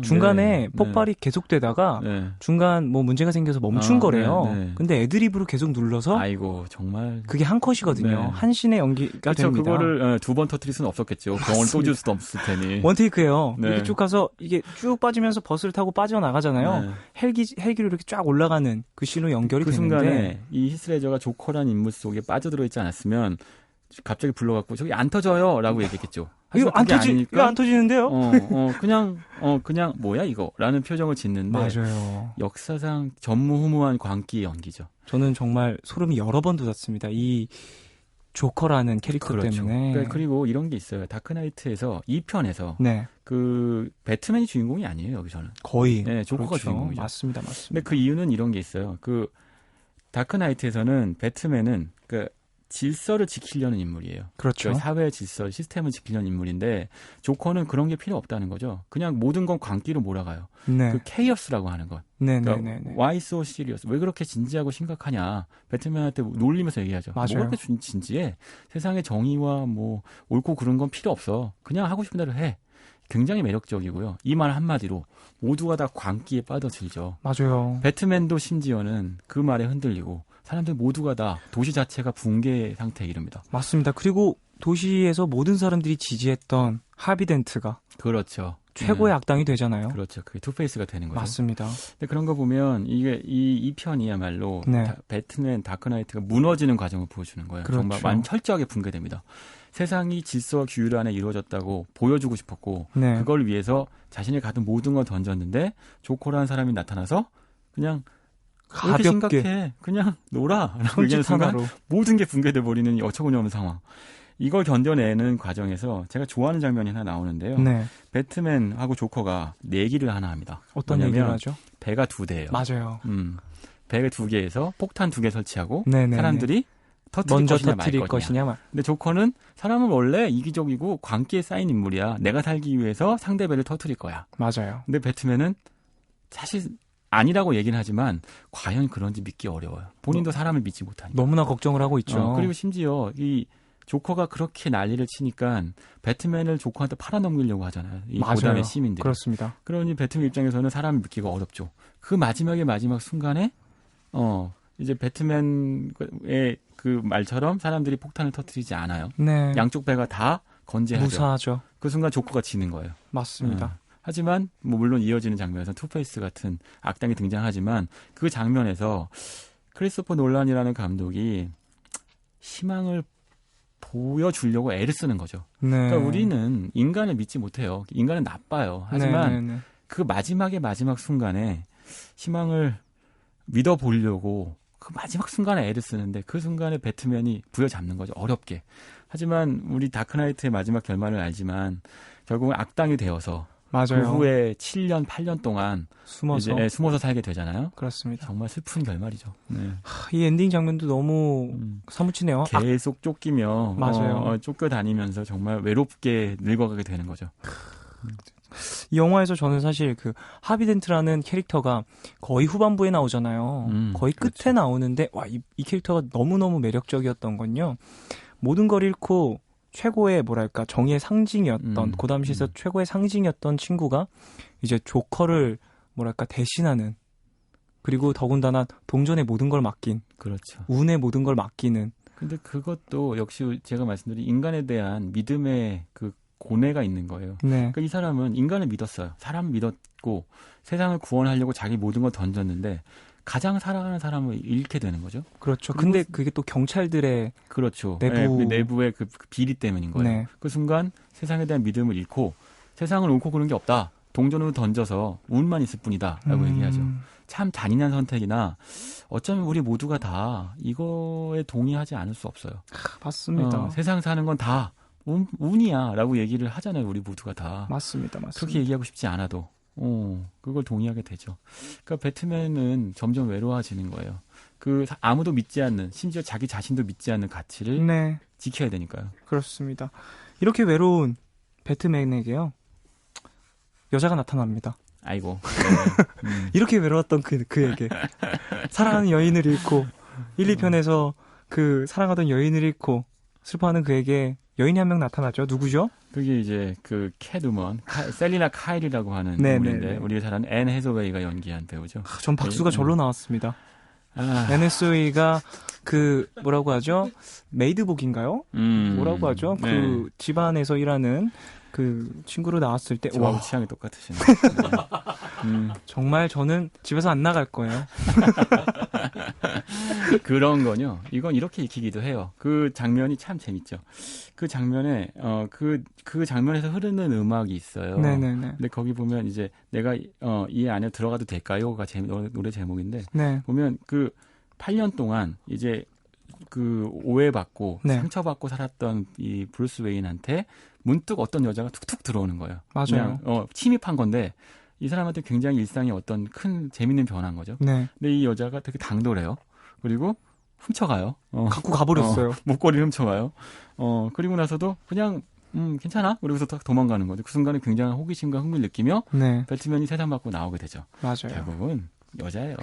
중간에 폭발이 계속되다가 중간 뭐 문제가 생겨서 멈춘 거래요. 근데 애드립으로 계속 눌러서 아이고, 정말 그게 한 컷이거든요. 한 씬의 연기가 됩니다. 그거를 두 번 터뜨릴 수는 없었겠죠. 병원을 또 줄 수도 없을 테니. 원테이크예요. 이렇게 쭉 가서 이게 쭉 빠지면서 버스를 타고 빠져나가잖아요. 헬기로 이렇게 쫙 올라가는 그 씬으로 연결이 되는데 그 순간에 이 히스레저가 조커라는 인물 속에 빠져들어 있지 않았으면 갑자기 불러갖고 저기 안 터져요 라고 얘기했겠죠. 이거 안 터지는데요? 그냥 뭐야 이거 라는 표정을 짓는데 맞아요. 역사상 전무후무한 광기 연기죠. 저는 정말 소름이 여러 번 돋았습니다. 이 조커라는 캐릭터 때문에. 그러니까 그리고 이런 게 있어요. 다크나이트에서 2편에서 그 배트맨이 주인공이 아니에요. 여기서는 거의 조커가 주인공이죠. 맞습니다. 근데 그 이유는 이런 게 있어요. 그 다크나이트에서는 배트맨은 그 질서를 지키려는 인물이에요. 그렇죠. 사회의 질서, 시스템을 지키려는 인물인데 조커는 그런 게 필요 없다는 거죠. 그냥 모든 건 광기로 몰아가요. 그 케이어스라고 하는 것. 그러니까 Why so serious? 왜 그렇게 진지하고 심각하냐? 배트맨한테 놀리면서 얘기하죠. 맞아요. 뭐 그렇게 진지해? 세상의 정의와 뭐 옳고 그른 건 필요 없어. 그냥 하고 싶은 대로 해. 굉장히 매력적이고요. 이 말 한마디로 모두가 다 광기에 빠져들죠. 맞아요. 배트맨도 심지어는 그 말에 흔들리고 사람들 모두가 다 도시 자체가 붕괴 상태에 이릅니다. 맞습니다. 그리고 도시에서 모든 사람들이 지지했던 하비덴트가 그렇죠. 최고의 악당이 되잖아요. 그렇죠. 그게 투페이스가 되는 거죠. 맞습니다. 근데 그런 거 보면 이게 이 편이야말로 배트맨 다크나이트가 무너지는 과정을 보여주는 거예요. 그렇죠. 정말 철저하게 붕괴됩니다. 세상이 질서와 규율 안에 이루어졌다고 보여주고 싶었고 그걸 위해서 자신이 가진 모든 걸 던졌는데 조커라는 사람이 나타나서 그냥 가볍게 심각해. 그냥 놀아. 라고 얘기하는 순간 모든 게 붕괴돼 버리는 어처구니 없는 상황. 이걸 견뎌내는 과정에서 제가 좋아하는 장면이 하나 나오는데요. 배트맨하고 조커가 내기를 하나 합니다. 어떤 얘기를 하죠? 배가 2대예요. 맞아요. 배가 2개에서 폭탄 2개 설치하고 사람들이 터뜨릴 것이냐. 근데 조커는 사람은 원래 이기적이고 광기에 쌓인 인물이야. 내가 살기 위해서 상대 배를 터뜨릴 거야. 맞아요. 근데 배트맨은 사실 아니라고 얘기는 하지만 과연 그런지 믿기 어려워요. 본인도 사람을 믿지 못하니까. 너무나 걱정을 하고 있죠. 그리고 심지어 이 조커가 그렇게 난리를 치니까 배트맨을 조커한테 팔아넘기려고 하잖아요. 이 고담의 시민들이. 그렇습니다. 그러니 배트맨 입장에서는 사람을 믿기가 어렵죠. 그 마지막 순간에 이제 배트맨의 그 말처럼 사람들이 폭탄을 터뜨리지 않아요. 양쪽 배가 다 건재하죠. 무사하죠. 그 순간 조커가 지는 거예요. 맞습니다. 하지만 뭐 물론 이어지는 장면에서 투페이스 같은 악당이 등장하지만 그 장면에서 크리스토퍼 놀란이라는 감독이 희망을 보여주려고 애를 쓰는 거죠. 그러니까 우리는 인간을 믿지 못해요. 인간은 나빠요. 하지만 그 마지막 순간에 희망을 믿어보려고 그 마지막 순간에 애를 쓰는데 그 순간에 배트맨이 부여잡는 거죠. 어렵게. 하지만 우리 다크나이트의 마지막 결말을 알지만 결국은 악당이 되어서 맞아요. 그 후에 7년, 8년 동안 숨어서 살게 되잖아요. 그렇습니다. 정말 슬픈 결말이죠. 네. 이 엔딩 장면도 너무 사무치네요. 계속 쫓기며 맞아요. 쫓겨다니면서 정말 외롭게 늙어가게 되는 거죠. 이 영화에서 저는 사실 그 하비덴트라는 캐릭터가 거의 후반부에 나오잖아요. 거의 끝에 그렇죠. 나오는데 와, 이 캐릭터가 너무너무 매력적이었던 건요. 모든 걸 잃고 최고의 뭐랄까 정의의 상징이었던 그 당시에서 최고의 상징이었던 친구가 이제 조커를 뭐랄까 대신하는, 그리고 더군다나 동전의 모든 걸 맡긴, 그렇죠. 운의 모든 걸 맡기는. 근데 그것도 역시 제가 말씀드린 인간에 대한 믿음의 그 고뇌가 있는 거예요. 네. 그러니까 이 사람은 인간을 믿었어요. 사람 믿었고 세상을 구원하려고 자기 모든 걸 던졌는데 가장 사랑하는 사람을 잃게 되는 거죠. 그렇죠. 근데 그게 또 경찰들의 그렇죠. 내부의 그 비리 때문인 거예요. 네. 그 순간 세상에 대한 믿음을 잃고 세상을 옳고 그른 게 없다. 동전으로 던져서 운만 있을 뿐이다. 라고 얘기하죠. 참 잔인한 선택이나 어쩌면 우리 모두가 다 이거에 동의하지 않을 수 없어요. 맞습니다. 세상 사는 건 다 운이야 라고 얘기를 하잖아요. 우리 모두가 다. 맞습니다. 그렇게 얘기하고 싶지 않아도 그걸 동의하게 되죠. 그러니까 배트맨은 점점 외로워지는 거예요. 아무도 믿지 않는, 심지어 자기 자신도 믿지 않는 가치를 네. 지켜야 되니까요. 그렇습니다. 이렇게 외로운 배트맨에게요, 여자가 나타납니다. 아이고. 네. 이렇게 외로웠던 그에게 사랑하는 여인을 잃고 1, 2편에서 그 사랑하던 여인을 잃고 슬퍼하는 그에게 여인이 한 명 나타나죠. 누구죠? 그게 이제 그 캣우먼, 셀리나 카일이라고 하는 인물인데 우리가 잘 아는 앤 해서웨이가 연기한 배우죠. 전 박수가 절로 나왔습니다. 앤 해서웨이가 그 뭐라고 하죠? 메이드복인가요? 뭐라고 하죠? 네. 그 집안에서 일하는 그 친구로 나왔을 때 저하고 취향이 똑같으시네. 정말 저는 집에서 안 나갈 거예요. 그런 거요. 이건 이렇게 익히기도 해요. 그 장면이 참 재밌죠. 그 장면에 그 장면에서 흐르는 음악이 있어요. 네네네. 근데 거기 보면 이제 내가 이 안에 들어가도 될까요?가 노래 제목인데 네. 보면 그 8년 동안 이제 그 오해받고 네. 상처받고 살았던 이 브루스 웨인한테 문득 어떤 여자가 툭툭 들어오는 거예요. 맞아요. 그냥 침입한 건데 이 사람한테 굉장히 일상에 어떤 큰 재밌는 변화인 거죠. 네. 근데 이 여자가 되게 당돌해요. 그리고 훔쳐가요. 갖고 가버렸어요. 목걸이를 훔쳐가요. 그리고 나서도 그냥 괜찮아? 그러고서 딱 도망가는 거죠. 그 순간에 굉장한 호기심과 흥미를 느끼며 네. 배트맨이 세상 밖으로 나오게 되죠. 맞아요. 결국은 여자예요.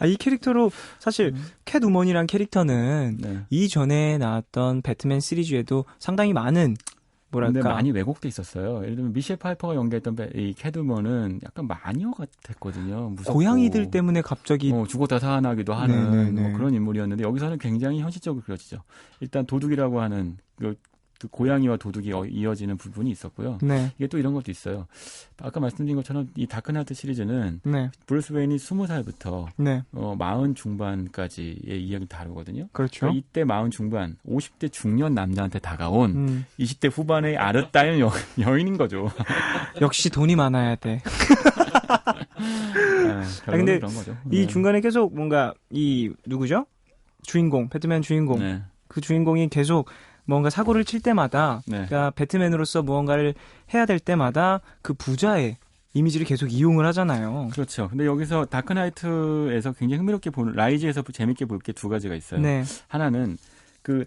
이 캐릭터로 사실 캣우먼이란 캐릭터는 네. 이전에 나왔던 배트맨 시리즈에도 상당히 많은 근데 많이 왜곡돼 있었어요. 예를 들면 미셸 파이퍼가 연기했던 이 캣우먼은 약간 마녀 같았거든요. 무섭고. 고양이들 때문에 갑자기 죽었다 살아나기도 하는 뭐 그런 인물이었는데 여기서는 굉장히 현실적으로 그려지죠. 일단 도둑이라고 하는 그 고양이와 도둑이 이어지는 부분이 있었고요. 네. 이게 또 이런 것도 있어요. 아까 말씀드린 것처럼 이 다크나이트 시리즈는 네. 브루스 웨인이 20살부터 네. 40 중반까지의 이야기를 다루거든요. 그렇죠. 그러니까 이때 40 중반, 50대 중년 남자한테 다가온 20대 후반의 아르따인 여인인 거죠. 역시 돈이 많아야 돼. 근데 그런 거죠. 이 중간에 계속 뭔가 이 누구죠? 주인공, 배트맨 주인공. 네. 그 주인공이 계속 뭔가 사고를 칠 때마다, 네. 그러니까 배트맨으로서 무언가를 해야 될 때마다 그 부자의 이미지를 계속 이용을 하잖아요. 그렇죠. 근데 여기서 다크나이트에서 굉장히 흥미롭게 보는, 라이즈에서 재밌게 볼 게 두 가지가 있어요. 네. 하나는 그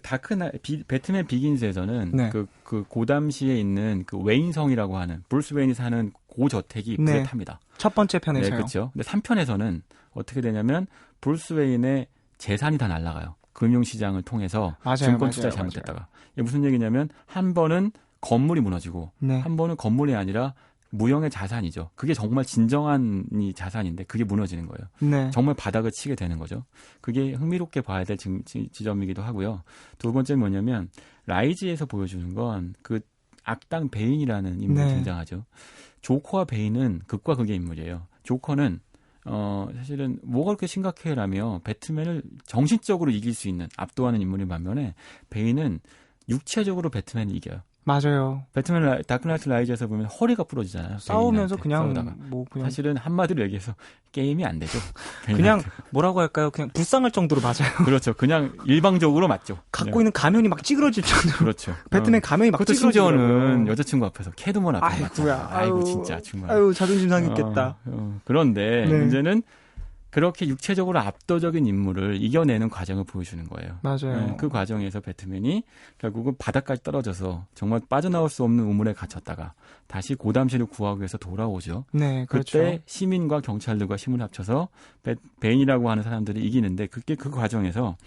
배트맨 비긴즈에서는 네. 그 고담시에 있는 그 웨인성이라고 하는 브루스 웨인이 사는 고저택이 불에 탑니다. 첫 번째 편에서요. 네, 그렇죠. 근데 3편에서는 어떻게 되냐면 브루스 웨인의 재산이 다 날아가요. 금융시장을 통해서 증권 투자 잘못했다가. 이게 무슨 얘기냐면 한 번은 건물이 무너지고 네. 한 번은 건물이 아니라 무형의 자산이죠. 그게 정말 진정한 이 자산인데 그게 무너지는 거예요. 네. 정말 바닥을 치게 되는 거죠. 그게 흥미롭게 봐야 될 지점이기도 하고요. 두 번째는 뭐냐면 라이즈에서 보여주는 건 그 악당 베인이라는 인물이 등장하죠. 조커와 베인은 극과 극의 인물이에요. 조커는 사실은 뭐가 그렇게 심각해라며 배트맨을 정신적으로 이길 수 있는 압도하는 인물인 반면에 베인은 육체적으로 배트맨을 이겨요. 맞아요. 배트맨 다크나이트 라이즈에서 보면 허리가 부러지잖아요. 싸우면서 그냥 싸우다가. 뭐 그냥 사실은 한마디로 얘기해서 게임이 안 되죠. 그냥 뭐라고 할까요? 그냥 불쌍할 정도로 맞아요. 그렇죠. 그냥 일방적으로 맞죠. 갖고 그냥. 있는 가면이 막 찌그러질 정도로. 그렇죠. 배트맨 가면이 막 찌그러지더라고요. 심지어는 여자친구 앞에서 캐드먼 앞에서 맞잖아. 아이고 진짜 정말. 아유 자존심 상했겠다. 그런데 네. 문제는 그렇게 육체적으로 압도적인 인물을 이겨내는 과정을 보여주는 거예요. 맞아요. 그 과정에서 배트맨이 결국은 바닥까지 떨어져서 정말 빠져나올 수 없는 우물에 갇혔다가 다시 고담시를 구하기 위해서 돌아오죠. 네, 그렇죠. 그때 시민과 경찰들과 힘을 합쳐서 베인이라고 하는 사람들이 이기는데 그게 그 과정에서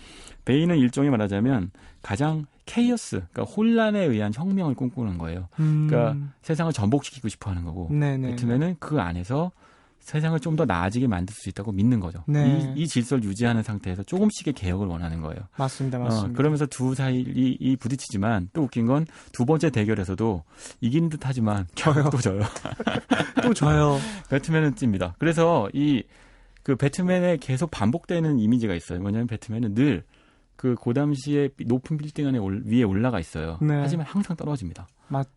베인은 일종의 말하자면 가장 케이오스, 그러니까 혼란에 의한 혁명을 꿈꾸는 거예요. 그러니까 세상을 전복시키고 싶어하는 거고 네네. 배트맨은 그 안에서 세상을 좀 더 나아지게 만들 수 있다고 믿는 거죠. 네. 이 질서를 유지하는 상태에서 조금씩의 개혁을 원하는 거예요. 맞습니다. 그러면서 두 사이 부딪히지만 또 웃긴 건 두 번째 대결에서도 이기는 듯하지만 또 져요. 또 져요. 배트맨은 찝니다. 그래서 그 배트맨에 계속 반복되는 이미지가 있어요. 뭐냐면 배트맨은 늘 그 고담시의 높은 빌딩 위에 올라가 있어요. 네. 하지만 항상 떨어집니다.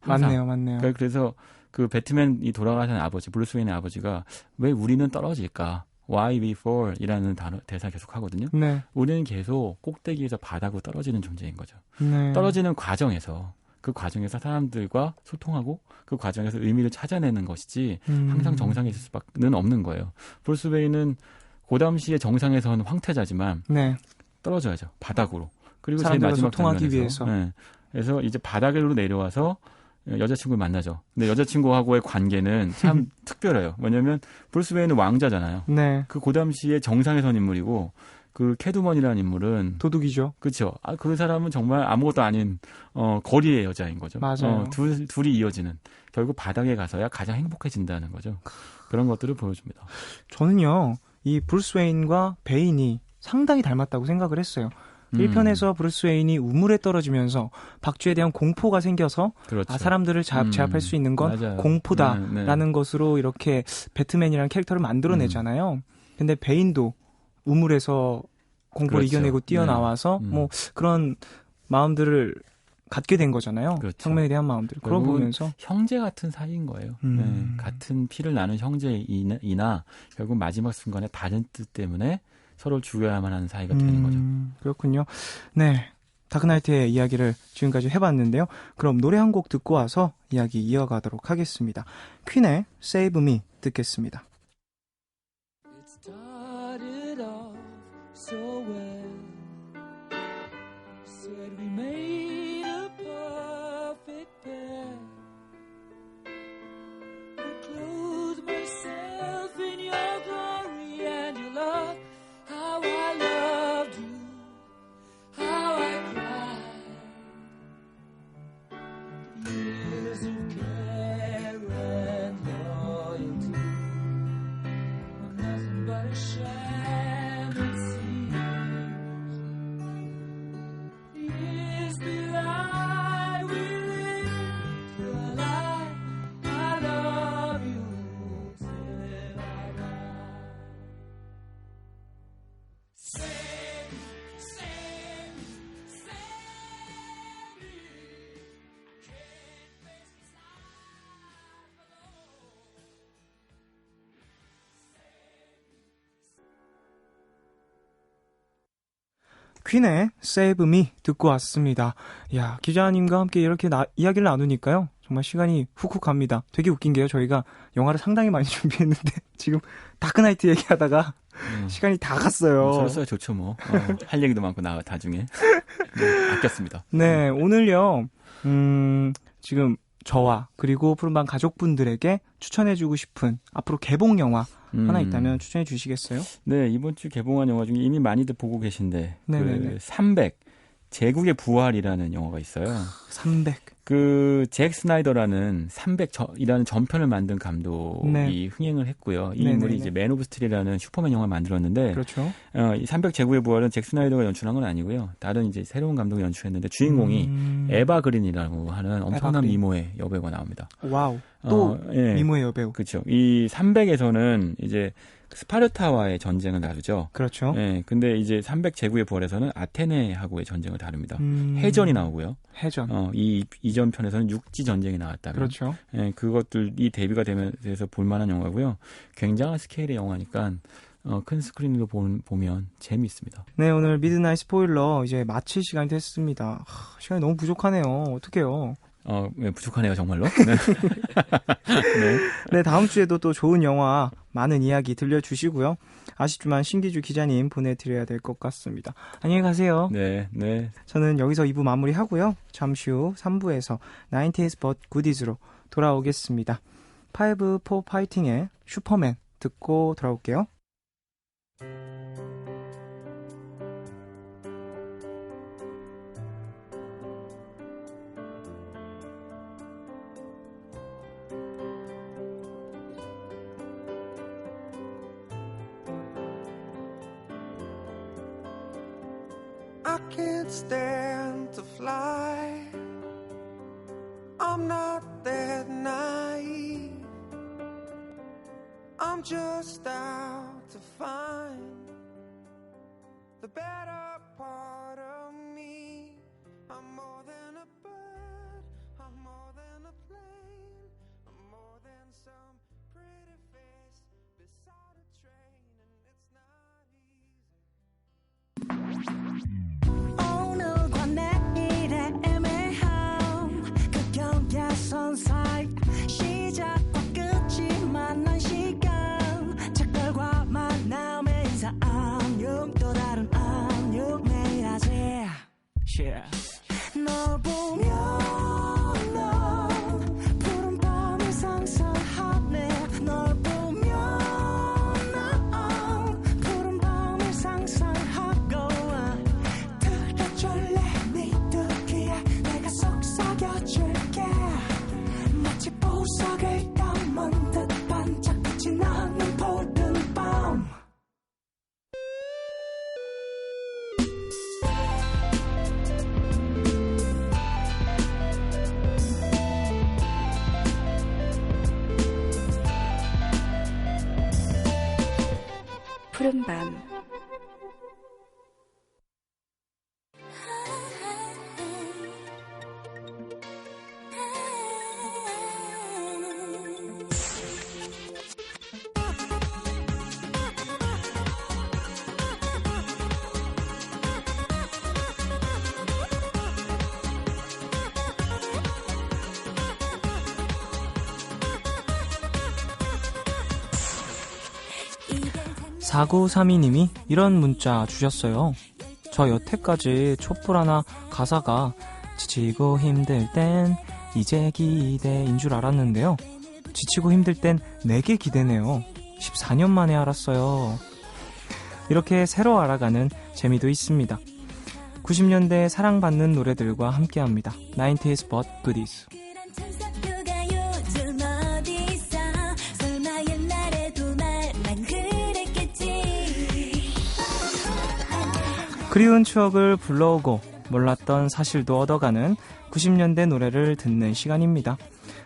맞네요. 그래서 그 배트맨이 돌아가신 아버지, 브루스 웨인의 아버지가 왜 우리는 떨어질까? Why we fall? 이라는 대사 계속 하거든요. 네. 우리는 계속 꼭대기에서 바닥으로 떨어지는 존재인 거죠. 네. 떨어지는 과정에서 그 과정에서 사람들과 소통하고 그 과정에서 의미를 찾아내는 것이지 항상 정상에 있을 수밖에 없는 거예요. 브루스 웨인은 고담시의 정상에서는 황태자지만 네. 떨어져야죠. 바닥으로. 그리고 제일 사람들과 마지막 소통하기 장면에서, 위해서. 네. 그래서 이제 바닥으로 내려와서 여자친구를 만나죠. 근데 여자친구하고의 관계는 참 특별해요. 뭐냐면 브루스 웨인은 왕자잖아요. 네. 그 고담시의 정상에 선 인물이고 그 캐두먼이라는 인물은 도둑이죠. 그렇죠. 그 사람은 정말 아무것도 아닌 거리의 여자인 거죠. 맞아요. 둘이 이어지는 결국 바닥에 가서야 가장 행복해진다는 거죠. 그런 것들을 보여줍니다. 저는요. 이 브루스 웨인과 베인이 상당히 닮았다고 생각을 했어요. 1편에서 브루스 웨인이 우물에 떨어지면서 박쥐에 대한 공포가 생겨서 그렇죠. 사람들을 제압할 수 있는 건 맞아요. 공포다라는 것으로 이렇게 배트맨이라는 캐릭터를 만들어내잖아요. 근데 베인도 우물에서 공포를 그렇죠. 이겨내고 뛰어나와서 뭐 그런 마음들을 갖게 된 거잖아요. 그렇죠. 혁명에 대한 마음들. 그걸 보면서 형제 같은 사이인 거예요. 네, 같은 피를 나눈 형제이나 결국 마지막 순간에 다른 뜻 때문에 서로를 죽여야만 하는 사이가 되는 거죠. 그렇군요. 네, 다크나이트의 이야기를 지금까지 해봤는데요. 그럼 노래 한 곡 듣고 와서 이야기 이어가도록 하겠습니다. 퀸의 Save Me 듣겠습니다. It started off so well. Said we made a perfect pair. I clothed myself in your glory and your love. How I loved you, how I cried. Years of care and loyalty were nothing but a sham it seems. Years belie we lived the lie. I love you till I die. Save me, save me, save me. Can't face this life alone. 퀸의 Save Me 듣고 왔습니다. 야, 기자님과 함께 이렇게 이야기를 나누니까요. 정말 시간이 훅훅 갑니다. 되게 웃긴 게요. 저희가 영화를 상당히 많이 준비했는데 지금 다크나이트 얘기하다가 시간이 다 갔어요. 서로서로 좋죠 뭐. 할 얘기도 많고 나중에 아꼈습니다. 네, 오늘요. 지금 저와 그리고 푸른밤 가족분들에게 추천해주고 싶은 앞으로 개봉 영화 하나 있다면 추천해 주시겠어요? 네, 이번 주 개봉한 영화 중에 이미 많이들 보고 계신데 네네네. 그 300 제국의 부활이라는 영화가 있어요. 300. 그 잭 스나이더라는 300이라는 전편을 만든 감독이 네. 흥행을 했고요. 이 네네네. 인물이 이제 맨 오브 스틸이라는 슈퍼맨 영화를 만들었는데 그렇죠. 이 300 제국의 부활은 잭 스나이더가 연출한 건 아니고요. 다른 이제 새로운 감독이 연출했는데 주인공이 에바 그린이라고 하는 엄청난 그린. 미모의 여배우가 나옵니다. 와우. 또 예. 미모의 여배우. 그렇죠. 이 300에서는 이제 스파르타와의 전쟁을 다루죠. 그렇죠. 네, 근데 이제 300제국의 부활에서는 아테네하고의 전쟁을 다룹니다. 해전이 나오고요. 해전. 이전 편에서는 육지 전쟁이 나왔다면. 그렇죠. 네, 그것들이 대비가 되면서 볼만한 영화고요. 굉장한 스케일의 영화니까 큰 스크린으로 보면 재미있습니다. 네, 오늘 미드나잇 스포일러 이제 마칠 시간이 됐습니다. 시간이 너무 부족하네요. 어떡해요. 네, 부족하네요, 정말로. 네. 네. 네, 다음 주에도 또 좋은 영화 많은 이야기 들려주시고요. 아쉽지만 신기주 기자님 보내드려야 될 것 같습니다. 안녕히 가세요. 네, 네. 저는 여기서 2부 마무리하고요. 잠시 후 3부에서 90s but goodies로 돌아오겠습니다. 5 for 파이팅의 슈퍼맨 듣고 돌아올게요. I can't stand to fly. I'm not that naive. I'm just out to find the better part of me. I'm more than a bird, I'm more than a plane, I'm more than some pretty face beside a train, and it's not easy. 오늘과 내일의 애매함 그 경계선 사이 시작과 끝이 만난 시간 작별과 만남의 인사 안녕 또 다른 안녕 매일 하지 yeah. 널 보면 넌 푸른 밤을 상상하네 널 보면 넌 푸른 밤을 상상하고 들어줄래 네 듣기에 내가 속삭여줄게 마치 보석을 담은 듯 반짝빛이 나는 푸른 밤 푸른밤 (4932님이) 이런 문자 주셨어요. 저 여태까지 촛불 하나 가사가 지치고 힘들 땐 이제 기대인 줄 알았는데요. 지치고 힘들 땐 내게 기대네요. 14년 만에 알았어요. 이렇게 새로 알아가는 재미도 있습니다. 90년대 사랑받는 노래들과 함께합니다. 90s but goodies. 그리운 추억을 불러오고 몰랐던 사실도 얻어가는 90년대 노래를 듣는 시간입니다.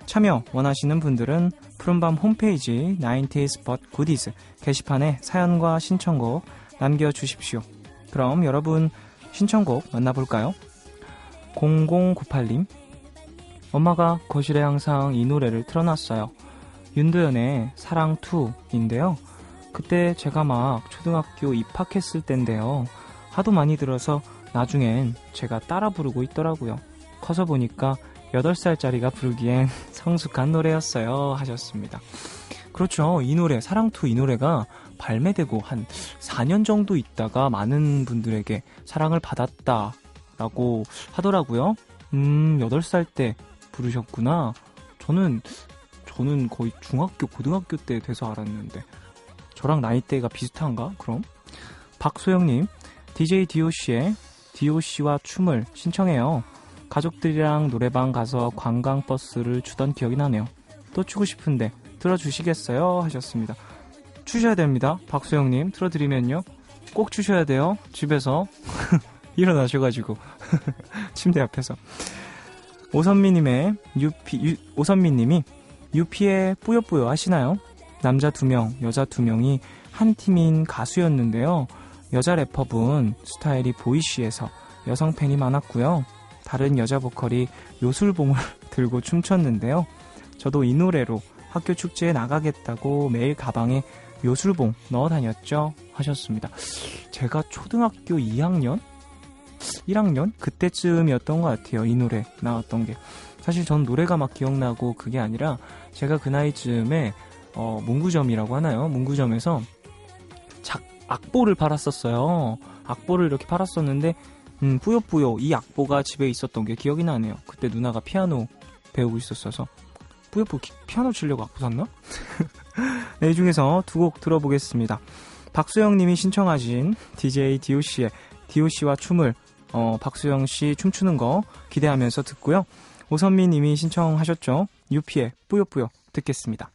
참여 원하시는 분들은 푸른밤 홈페이지 90s but goodies 게시판에 사연과 신청곡 남겨주십시오. 그럼 여러분 신청곡 만나볼까요? 0098님 엄마가 거실에 항상 이 노래를 틀어놨어요. 윤도현의 사랑2인데요. 그때 제가 막 초등학교 입학했을 때인데요. 하도 많이 들어서 나중엔 제가 따라 부르고 있더라고요. 커서 보니까 8살짜리가 부르기엔 성숙한 노래였어요 하셨습니다. 그렇죠. 이 노래 사랑2 이 노래가 발매되고 한 4년 정도 있다가 많은 분들에게 사랑을 받았다라고 하더라고요. 8살 때 부르셨구나. 저는 거의 중학교 고등학교 때 돼서 알았는데 저랑 나이대가 비슷한가 그럼? 박소영님 DJ DOC의 DOC와 춤을 신청해요. 가족들이랑 노래방 가서 관광버스를 추던 기억이 나네요. 또 추고 싶은데 들어주시겠어요? 하셨습니다. 추셔야 됩니다. 박소영님 틀어드리면요. 꼭 추셔야 돼요. 집에서 일어나셔가지고 침대 앞에서. 오선미님이 유피의 뿌요뿌요 하시나요? 남자 2명, 여자 2명이 한 팀인 가수였는데요. 여자 래퍼분 스타일이 보이쉬해서 여성 팬이 많았고요. 다른 여자 보컬이 요술봉을 들고 춤췄는데요. 저도 이 노래로 학교 축제에 나가겠다고 매일 가방에 요술봉 넣어 다녔죠 하셨습니다. 제가 초등학교 2학년? 1학년? 그때쯤이었던 것 같아요. 이 노래 나왔던 게. 사실 전 노래가 막 기억나고 그게 아니라 제가 그 나이쯤에 문구점이라고 하나요? 문구점에서 악보를 팔았었어요. 악보를 이렇게 팔았었는데 뿌요뿌요 이 악보가 집에 있었던 게 기억이 나네요. 그때 누나가 피아노 배우고 있었어서 뿌요뿌요 피아노 치려고 악보 샀나? 네, 이 중에서 두 곡 들어보겠습니다. 박수영님이 신청하신 DJ DOC와 춤을 박수영씨 춤추는 거 기대하면서 듣고요. 오선미님이 신청하셨죠. 유피의 뿌요뿌요 듣겠습니다.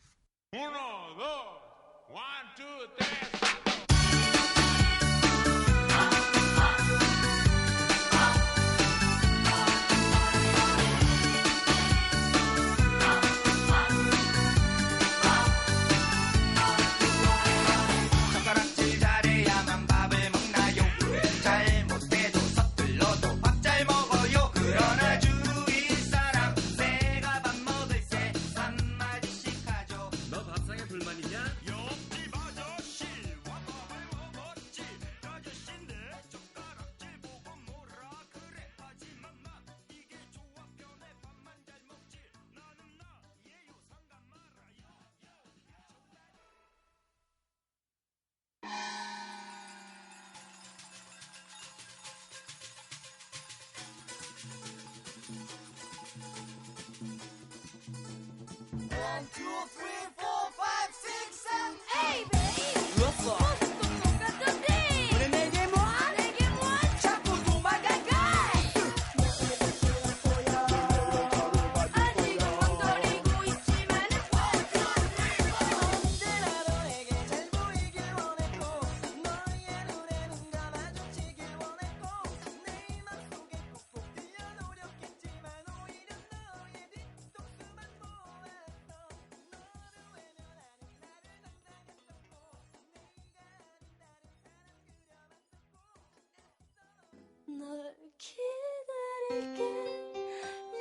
널 기다릴게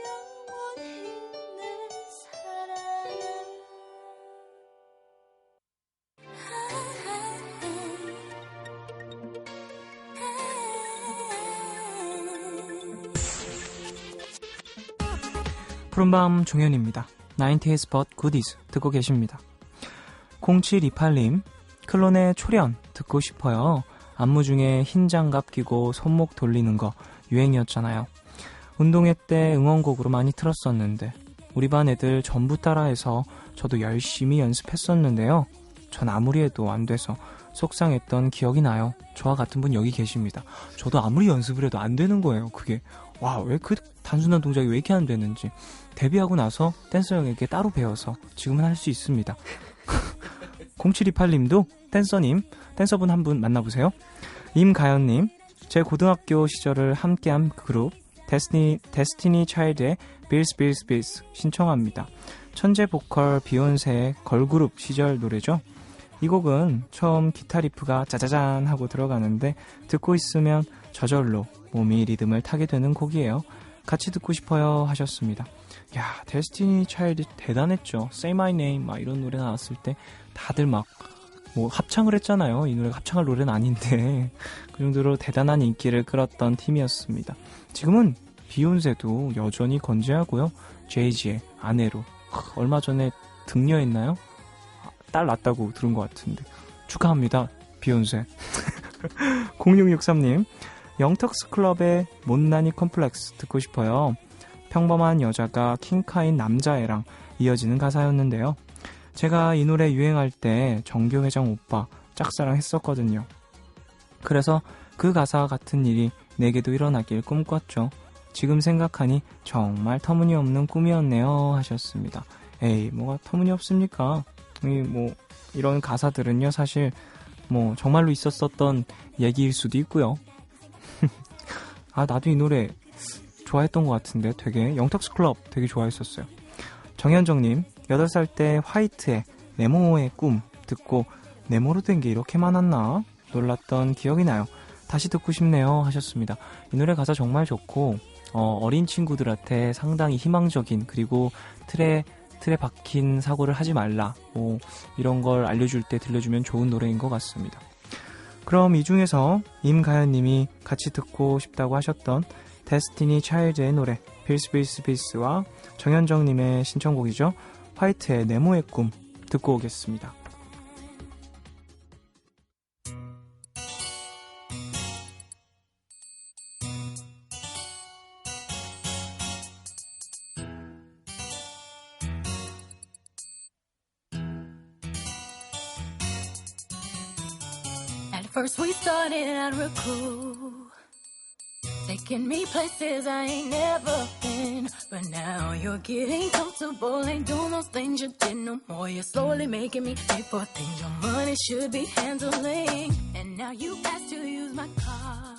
영원히 내 사랑아. 푸른밤 종현입니다. 90s but goodies 듣고 계십니다. 0728님 클론의 초련 듣고 싶어요. 안무 중에 흰 장갑 끼고 손목 돌리는 거 유행이었잖아요. 운동회 때 응원곡으로 많이 틀었었는데 우리 반 애들 전부 따라해서 저도 열심히 연습했었는데요. 전 아무리 해도 안 돼서 속상했던 기억이 나요. 저와 같은 분 여기 계십니다. 저도 아무리 연습을 해도 안 되는 거예요. 그게 와, 왜 그 단순한 동작이 왜 이렇게 안 되는지. 데뷔하고 나서 댄서 형에게 따로 배워서 지금은 할 수 있습니다. 0728님도 댄서분 한 분 만나보세요. 임가연님, 제 고등학교 시절을 함께한 그룹 데스티니 차일드의 빌스 신청합니다. 천재 보컬 비욘세의 걸그룹 시절 노래죠. 이 곡은 처음 기타 리프가 짜자잔 하고 들어가는데 듣고 있으면 저절로 몸이 리듬을 타게 되는 곡이에요. 같이 듣고 싶어요 하셨습니다. 야, 데스티니 차일드 대단했죠. Say My Name 막 이런 노래 나왔을 때 다들 막 뭐 합창을 했잖아요. 이 노래가 합창할 노래는 아닌데 그 정도로 대단한 인기를 끌었던 팀이었습니다. 지금은 비욘세도 여전히 건재하고요. 제이지의 아내로 얼마 전에 등려했나요? 딸 낳았다고 들은 것 같은데 축하합니다 비욘세. 0663님 영턱스 클럽의 못난이 컴플렉스 듣고 싶어요. 평범한 여자가 킹카인 남자애랑 이어지는 가사였는데요. 제가 이 노래 유행할 때 정교 회장 오빠 짝사랑 했었거든요. 그래서 그 가사와 같은 일이 내게도 일어나길 꿈꿨죠. 지금 생각하니 정말 터무니없는 꿈이었네요 하셨습니다. 에이, 뭐가 터무니없습니까? 이런 가사들은요 사실 뭐 정말로 있었었던 얘기일 수도 있고요. 아, 나도 이 노래 좋아했던 것 같은데 되게 영턱스 클럽 되게 좋아했었어요. 정현정님 8살 때 화이트의 네모의 꿈 듣고 네모로 된 게 이렇게 많았나 놀랐던 기억이 나요. 다시 듣고 싶네요 하셨습니다. 이 노래 가사 정말 좋고 어린 친구들한테 상당히 희망적인, 그리고 틀에 박힌 사고를 하지 말라, 뭐 이런 걸 알려줄 때 들려주면 좋은 노래인 것 같습니다. 그럼 이 중에서 임가연님이 같이 듣고 싶다고 하셨던 데스티니 차일드의 노래 빌스와 정현정님의 신청곡이죠. 화이트의 네모의 꿈 듣고 오겠습니다. At first we started out real cool, taking me places I ain't never been. But now you're getting comfortable, ain't doing those things you did no more. You're slowly making me pay for things your money should be handling. And now you ask to use my car,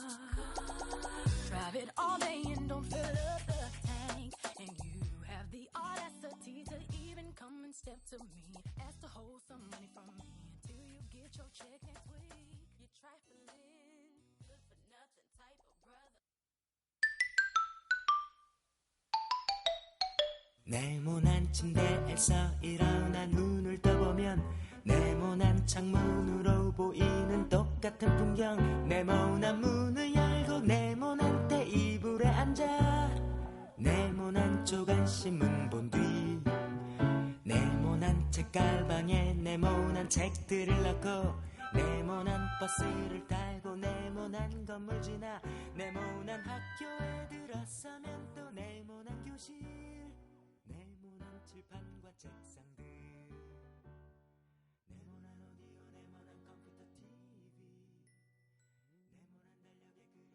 drive it all day and don't fill up the tank. And you have the audacity to even come and step to me, ask to hold some money from me until you get your check next week. You're trifling, good for nothing type of brother. 네모난 침대에서 일어나 눈을 떠보면 네모난 창문으로 보이는 똑같은 풍경. 네모난 문을 열고 네모난 테이블에 앉아 네모난 조간신문 본 뒤 네모난 책가방에 네모난 책들을 넣고 네모난 버스를 타고 네모난 건물 지나 네모난 학교에 들어서면 또 네모난 교실, 네모난 칠판과 책상들, 네모난 오디오, 네모난 컴퓨터, TV, 네모난 달력에 그려진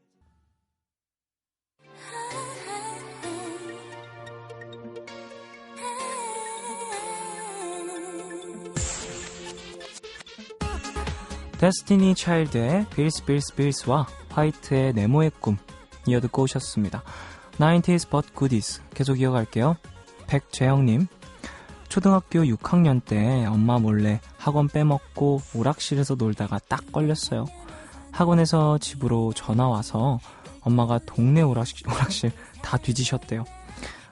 데스티니 차일드의 빌스와 화이트의 네모의 꿈 이어듣고 오셨습니다. 90s but goodies 계속 이어갈게요. 백재영님, 초등학교 6학년 때 엄마 몰래 학원 빼먹고 오락실에서 놀다가 딱 걸렸어요. 학원에서 집으로 전화 와서 엄마가 동네 오락실 다 뒤지셨대요.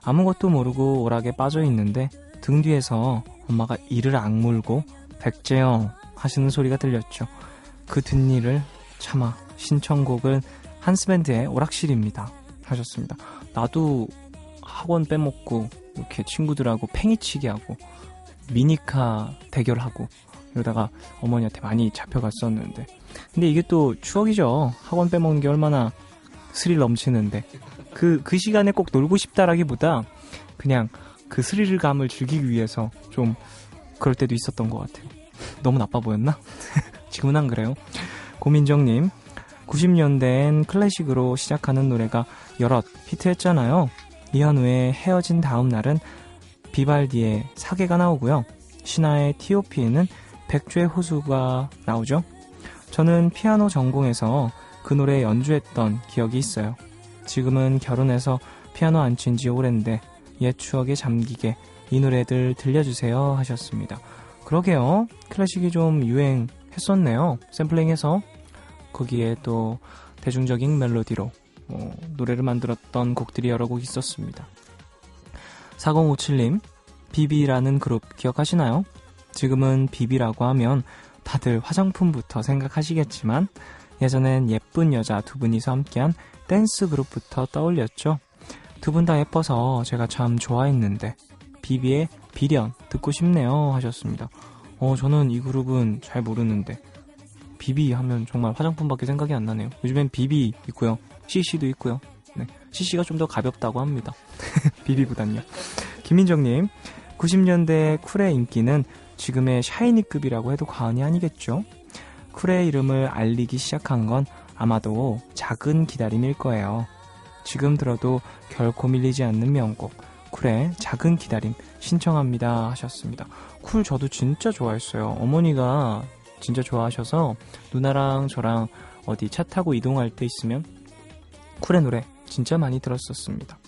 아무것도 모르고 오락에 빠져 있는데 등 뒤에서 엄마가 이를 악물고 백재영 하시는 소리가 들렸죠. 그 뒷일을 참아 신청곡은 한스밴드의 오락실입니다 하셨습니다. 나도 학원 빼먹고 이렇게 친구들하고 팽이치기 하고 미니카 대결하고 이러다가 어머니한테 많이 잡혀갔었는데, 근데 이게 또 추억이죠. 학원 빼먹는 게 얼마나 스릴 넘치는데 그 시간에 꼭 놀고 싶다라기보다 그냥 그 스릴감을 즐기기 위해서 좀 그럴 때도 있었던 것 같아요. 너무 나빠 보였나? 지금은 안 그래요. 고민정님, 90년대엔 클래식으로 시작하는 노래가 여럿 히트했잖아요. 이현우의 헤어진 다음 날은 비발디의 사계가 나오고요. 신화의 T.O.P에는 백주의 호수가 나오죠. 저는 피아노 전공해서 그 노래 연주했던 기억이 있어요. 지금은 결혼해서 피아노 안 친 지 오랜데 옛 추억에 잠기게 이 노래들 들려주세요 하셨습니다. 그러게요. 클래식이 좀 유행했었네요. 샘플링해서 거기에 또 대중적인 멜로디로 노래를 만들었던 곡들이 여러 곡 있었습니다. 4057님, 비비라는 그룹 기억하시나요? 지금은 비비라고 하면 다들 화장품부터 생각하시겠지만 예전엔 예쁜 여자 두 분이서 함께한 댄스 그룹부터 떠올렸죠. 두 분 다 예뻐서 제가 참 좋아했는데 비비의 비련 듣고 싶네요 하셨습니다. 저는 이 그룹은 잘 모르는데 비비 하면 정말 화장품밖에 생각이 안 나네요. 요즘엔 비비 있고요. CC도 있고요. 네, CC가 좀 더 가볍다고 합니다. 비비보단요. 김민정님, 90년대 쿨의 인기는 지금의 샤이니급이라고 해도 과언이 아니겠죠? 쿨의 이름을 알리기 시작한 건 아마도 작은 기다림일 거예요. 지금 들어도 결코 밀리지 않는 명곡 쿨의 작은 기다림 신청합니다 하셨습니다. 쿨 저도 진짜 좋아했어요. 어머니가 진짜 좋아하셔서 누나랑 저랑 어디 차 타고 이동할 때 있으면 쿨의 노래 진짜 많이 들었었습니다.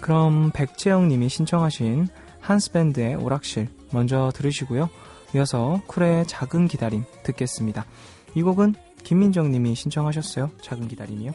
그럼 백채영님이 신청하신 한스밴드의 오락실 먼저 들으시고요. 이어서 쿨의 작은 기다림 듣겠습니다. 이 곡은 김민정 님이 신청하셨어요. 작은 기다림이요.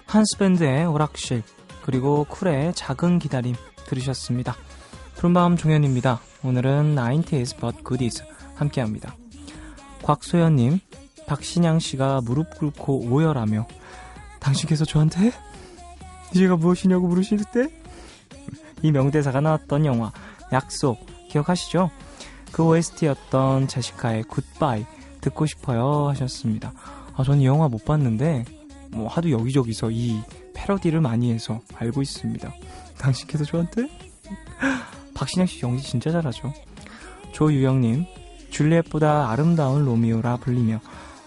한스밴드의 오락실, 그리고 쿨의 작은 기다림 들으셨습니다. 푸른밤 종현입니다. 오늘은 90s but goodies 함께합니다. 곽소연님, 박신양씨가 무릎 꿇고 오열하며 당신께서 저한테 제가 무엇이냐고 물으실 때 이 명대사가 나왔던 영화 약속 기억하시죠? 그 OST였던 제시카의 굿바이 듣고 싶어요 하셨습니다. 전 이 영화 못 봤는데 하도 여기저기서 이 패러디를 많이 해서 알고 있습니다. 당신께서 저한테? 박신양씨 연기 진짜 잘하죠. 조유영님, 줄리엣보다 아름다운 로미오라 불리며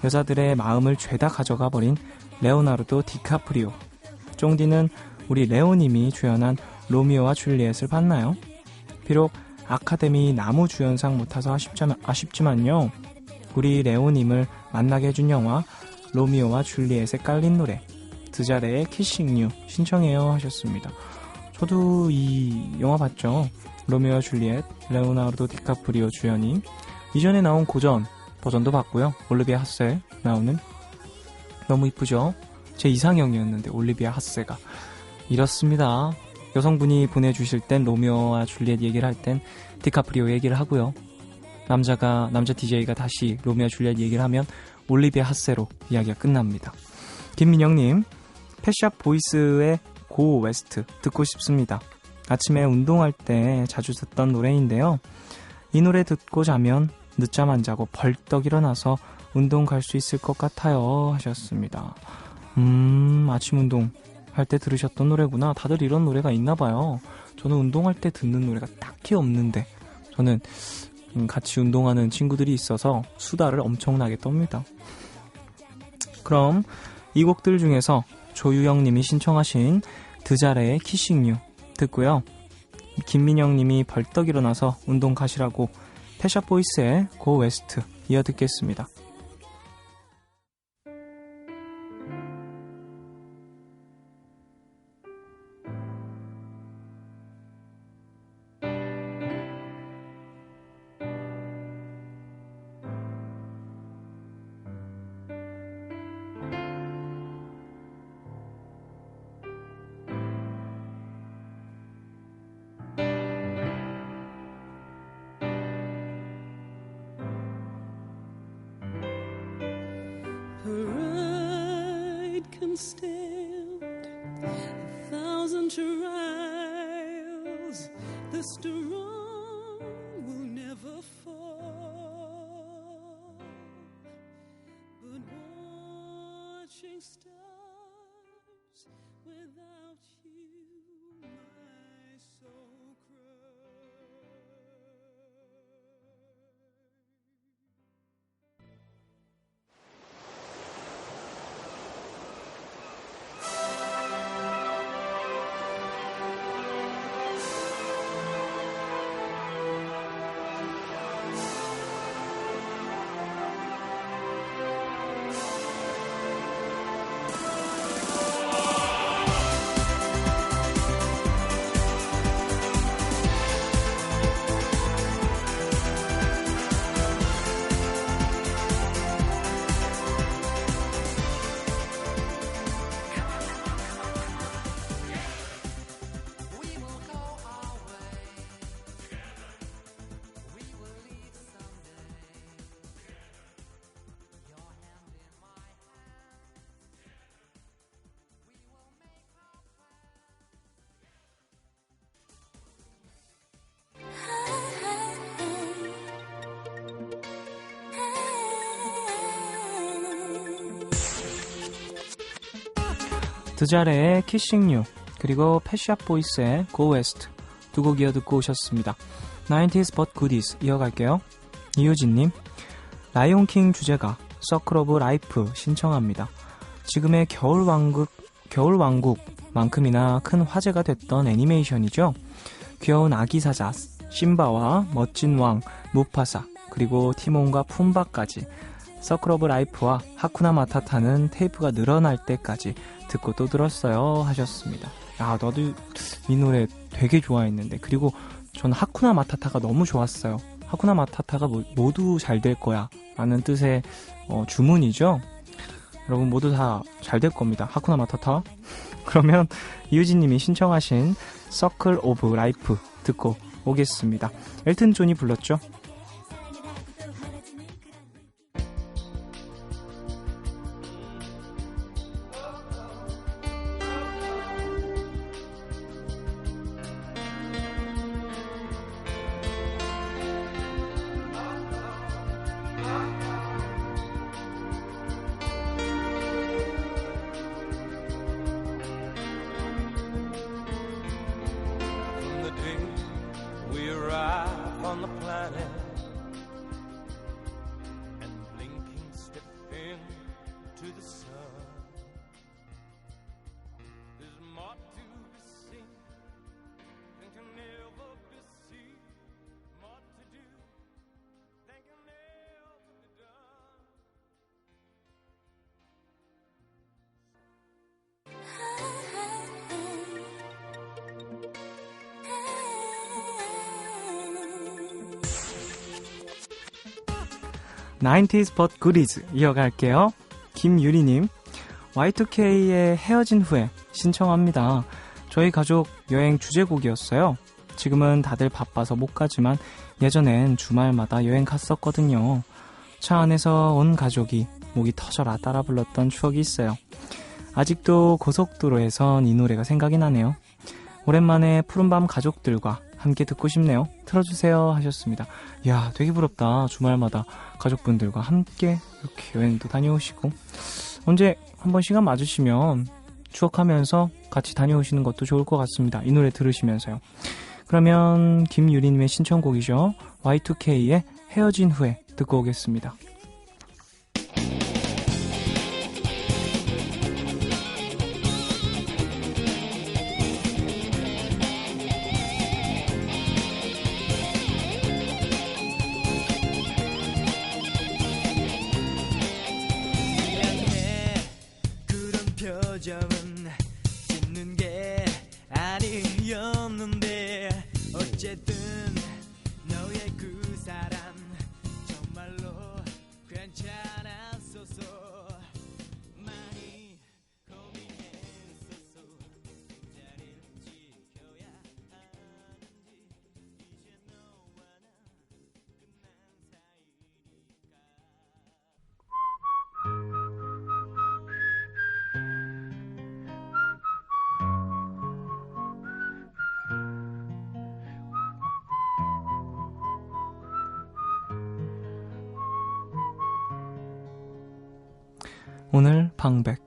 여자들의 마음을 죄다 가져가 버린 레오나르도 디카프리오. 쫑디는 우리 레오님이 주연한 로미오와 줄리엣을 봤나요? 비록 아카데미 나무주연상 못 타서 아쉽지만요, 우리 레오님을 만나게 해준 영화 로미오와 줄리엣에 깔린 노래 드자레의 키싱 유 신청해요 하셨습니다. 저도 이 영화 봤죠. 로미오와 줄리엣, 레오나르도 디카프리오 주연인. 이전에 나온 고전 버전도 봤고요. 올리비아 하세 나오는. 너무 이쁘죠? 제 이상형이었는데 올리비아 하세가. 이렇습니다. 여성분이 보내주실 땐 로미오와 줄리엣 얘기를 할 땐 디카프리오 얘기를 하고요. 남자 DJ가 다시 로미오와 줄리엣 얘기를 하면 올리비아 하세로 이야기가 끝납니다. 김민영님, 펫샵 보이스의 고 웨스트 듣고 싶습니다. 아침에 운동할 때 자주 듣던 노래인데요. 이 노래 듣고 자면 늦잠 안 자고 벌떡 일어나서 운동 갈 수 있을 것 같아요 하셨습니다. 아침 운동 할 때 들으셨던 노래구나. 다들 이런 노래가 있나 봐요. 저는 운동할 때 듣는 노래가 딱히 없는데, 저는 같이 운동하는 친구들이 있어서 수다를 엄청나게 떱니다. 그럼 이 곡들 중에서 조유영님이 신청하신 드자레의 키싱 유 듣고요. 김민영님이 벌떡 일어나서 운동 가시라고 펫샵 보이스의 고 웨스트 이어 듣겠습니다. Stand 1,000 trials, the strong will never fall, but watching stars without you, my soul cries. 드자레의 키싱 유, 그리고 펫샵 보이스의 Go West 두 곡 이어 듣고 오셨습니다. 90s but goodies 이어갈게요. 이유진님, 라이온킹 주제가 서클 오브 라이프 신청합니다. 지금의 겨울왕국만큼이나 큰 화제가 됐던 애니메이션이죠. 귀여운 아기 사자 심바와 멋진 왕 무파사, 그리고 티몬과 푼바까지 서클 오브 라이프와 하쿠나 마타타는 테이프가 늘어날 때까지 듣고 또 들었어요 하셨습니다. 야, 나도 이 노래 되게 좋아했는데, 그리고 저는 하쿠나 마타타가 너무 좋았어요. 하쿠나 마타타가 모두 잘 될 거야 라는 뜻의 주문이죠. 여러분 모두 다 잘 될 겁니다. 하쿠나 마타타. 그러면 이유진님이 신청하신 서클 오브 라이프 듣고 오겠습니다. 엘튼 존이 불렀죠. (90s but goodies) 이어갈게요. 김유리님, Y2K의 헤어진 후에 신청합니다. 저희 가족 여행 주제곡이었어요. 지금은 다들 바빠서 못 가지만 예전엔 주말마다 여행 갔었거든요. 차 안에서 온 가족이 목이 터져라 따라 불렀던 추억이 있어요. 아직도 고속도로에선 이 노래가 생각이 나네요. 오랜만에 푸른밤 가족들과 함께 듣고 싶네요. 틀어주세요 하셨습니다. 이야, 되게 부럽다. 주말마다 가족분들과 함께 이렇게 여행도 다녀오시고, 언제 한번 시간 맞으시면 추억하면서 같이 다녀오시는 것도 좋을 것 같습니다. 이 노래 들으시면서요. 그러면 김유리님의 신청곡이죠. Y2K의 헤어진 후에 듣고 오겠습니다. 표정은 짓는 게 아니었는데 어쨌든 너의 그 사람 정말로 괜찮았었어. 많이 고민했었어. 자리를 지켜야 하는지. 이제 너와 난 끝난 사이니까. 오늘 방백.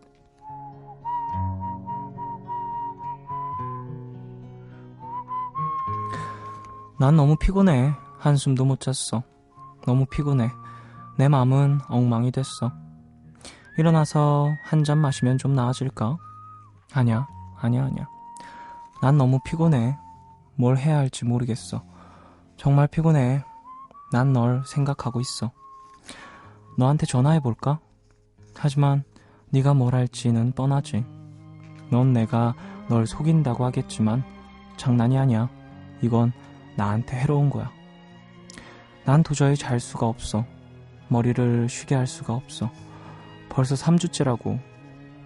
난 너무 피곤해. 한숨도 못 잤어. 너무 피곤해. 내 맘은 엉망이 됐어. 일어나서 한 잔 마시면 좀 나아질까? 아니야. 난 너무 피곤해. 뭘 해야 할지 모르겠어. 정말 피곤해. 난 널 생각하고 있어. 너한테 전화해볼까? 하지만 네가 뭘 할지는 뻔하지. 넌 내가 널 속인다고 하겠지만 장난이 아니야. 이건 나한테 해로운 거야. 난 도저히 잘 수가 없어. 머리를 쉬게 할 수가 없어. 벌써 3주째라고.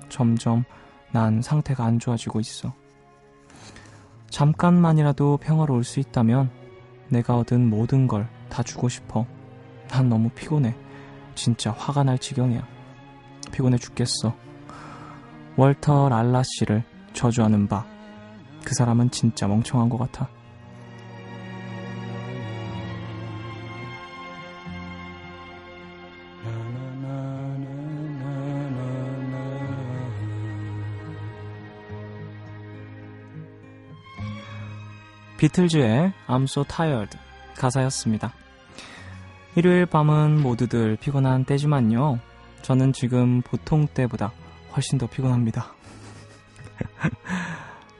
점점 난 상태가 안 좋아지고 있어. 잠깐만이라도 평화로울 수 있다면 내가 얻은 모든 걸 다 주고 싶어. 난 너무 피곤해. 진짜 화가 날 지경이야. 피곤해 죽겠어. 월터 랄라 씨를 저주하는 바. 그 사람은 진짜 멍청한 것 같아. 비틀즈의 I'm So Tired 가사였습니다. 일요일 밤은 모두들 피곤한 때지만요. 저는 지금 보통 때보다 훨씬 더 피곤합니다.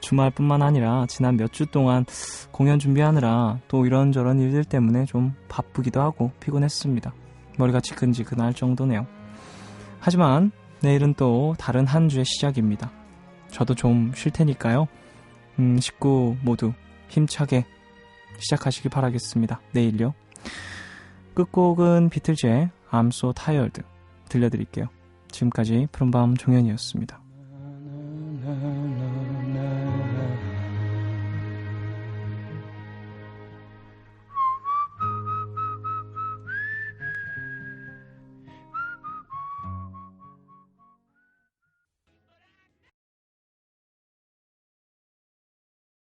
주말뿐만 아니라 지난 몇 주 동안 공연 준비하느라 또 이런저런 일들 때문에 좀 바쁘기도 하고 피곤했습니다. 머리가 지근지근할 정도네요. 하지만 내일은 또 다른 한 주의 시작입니다. 저도 좀 쉴 테니까요. 식구 모두 힘차게 시작하시길 바라겠습니다. 내일요. 끝곡은 비틀즈의 I'm So Tired 들려드릴게요. 지금까지 푸른밤 종현이었습니다.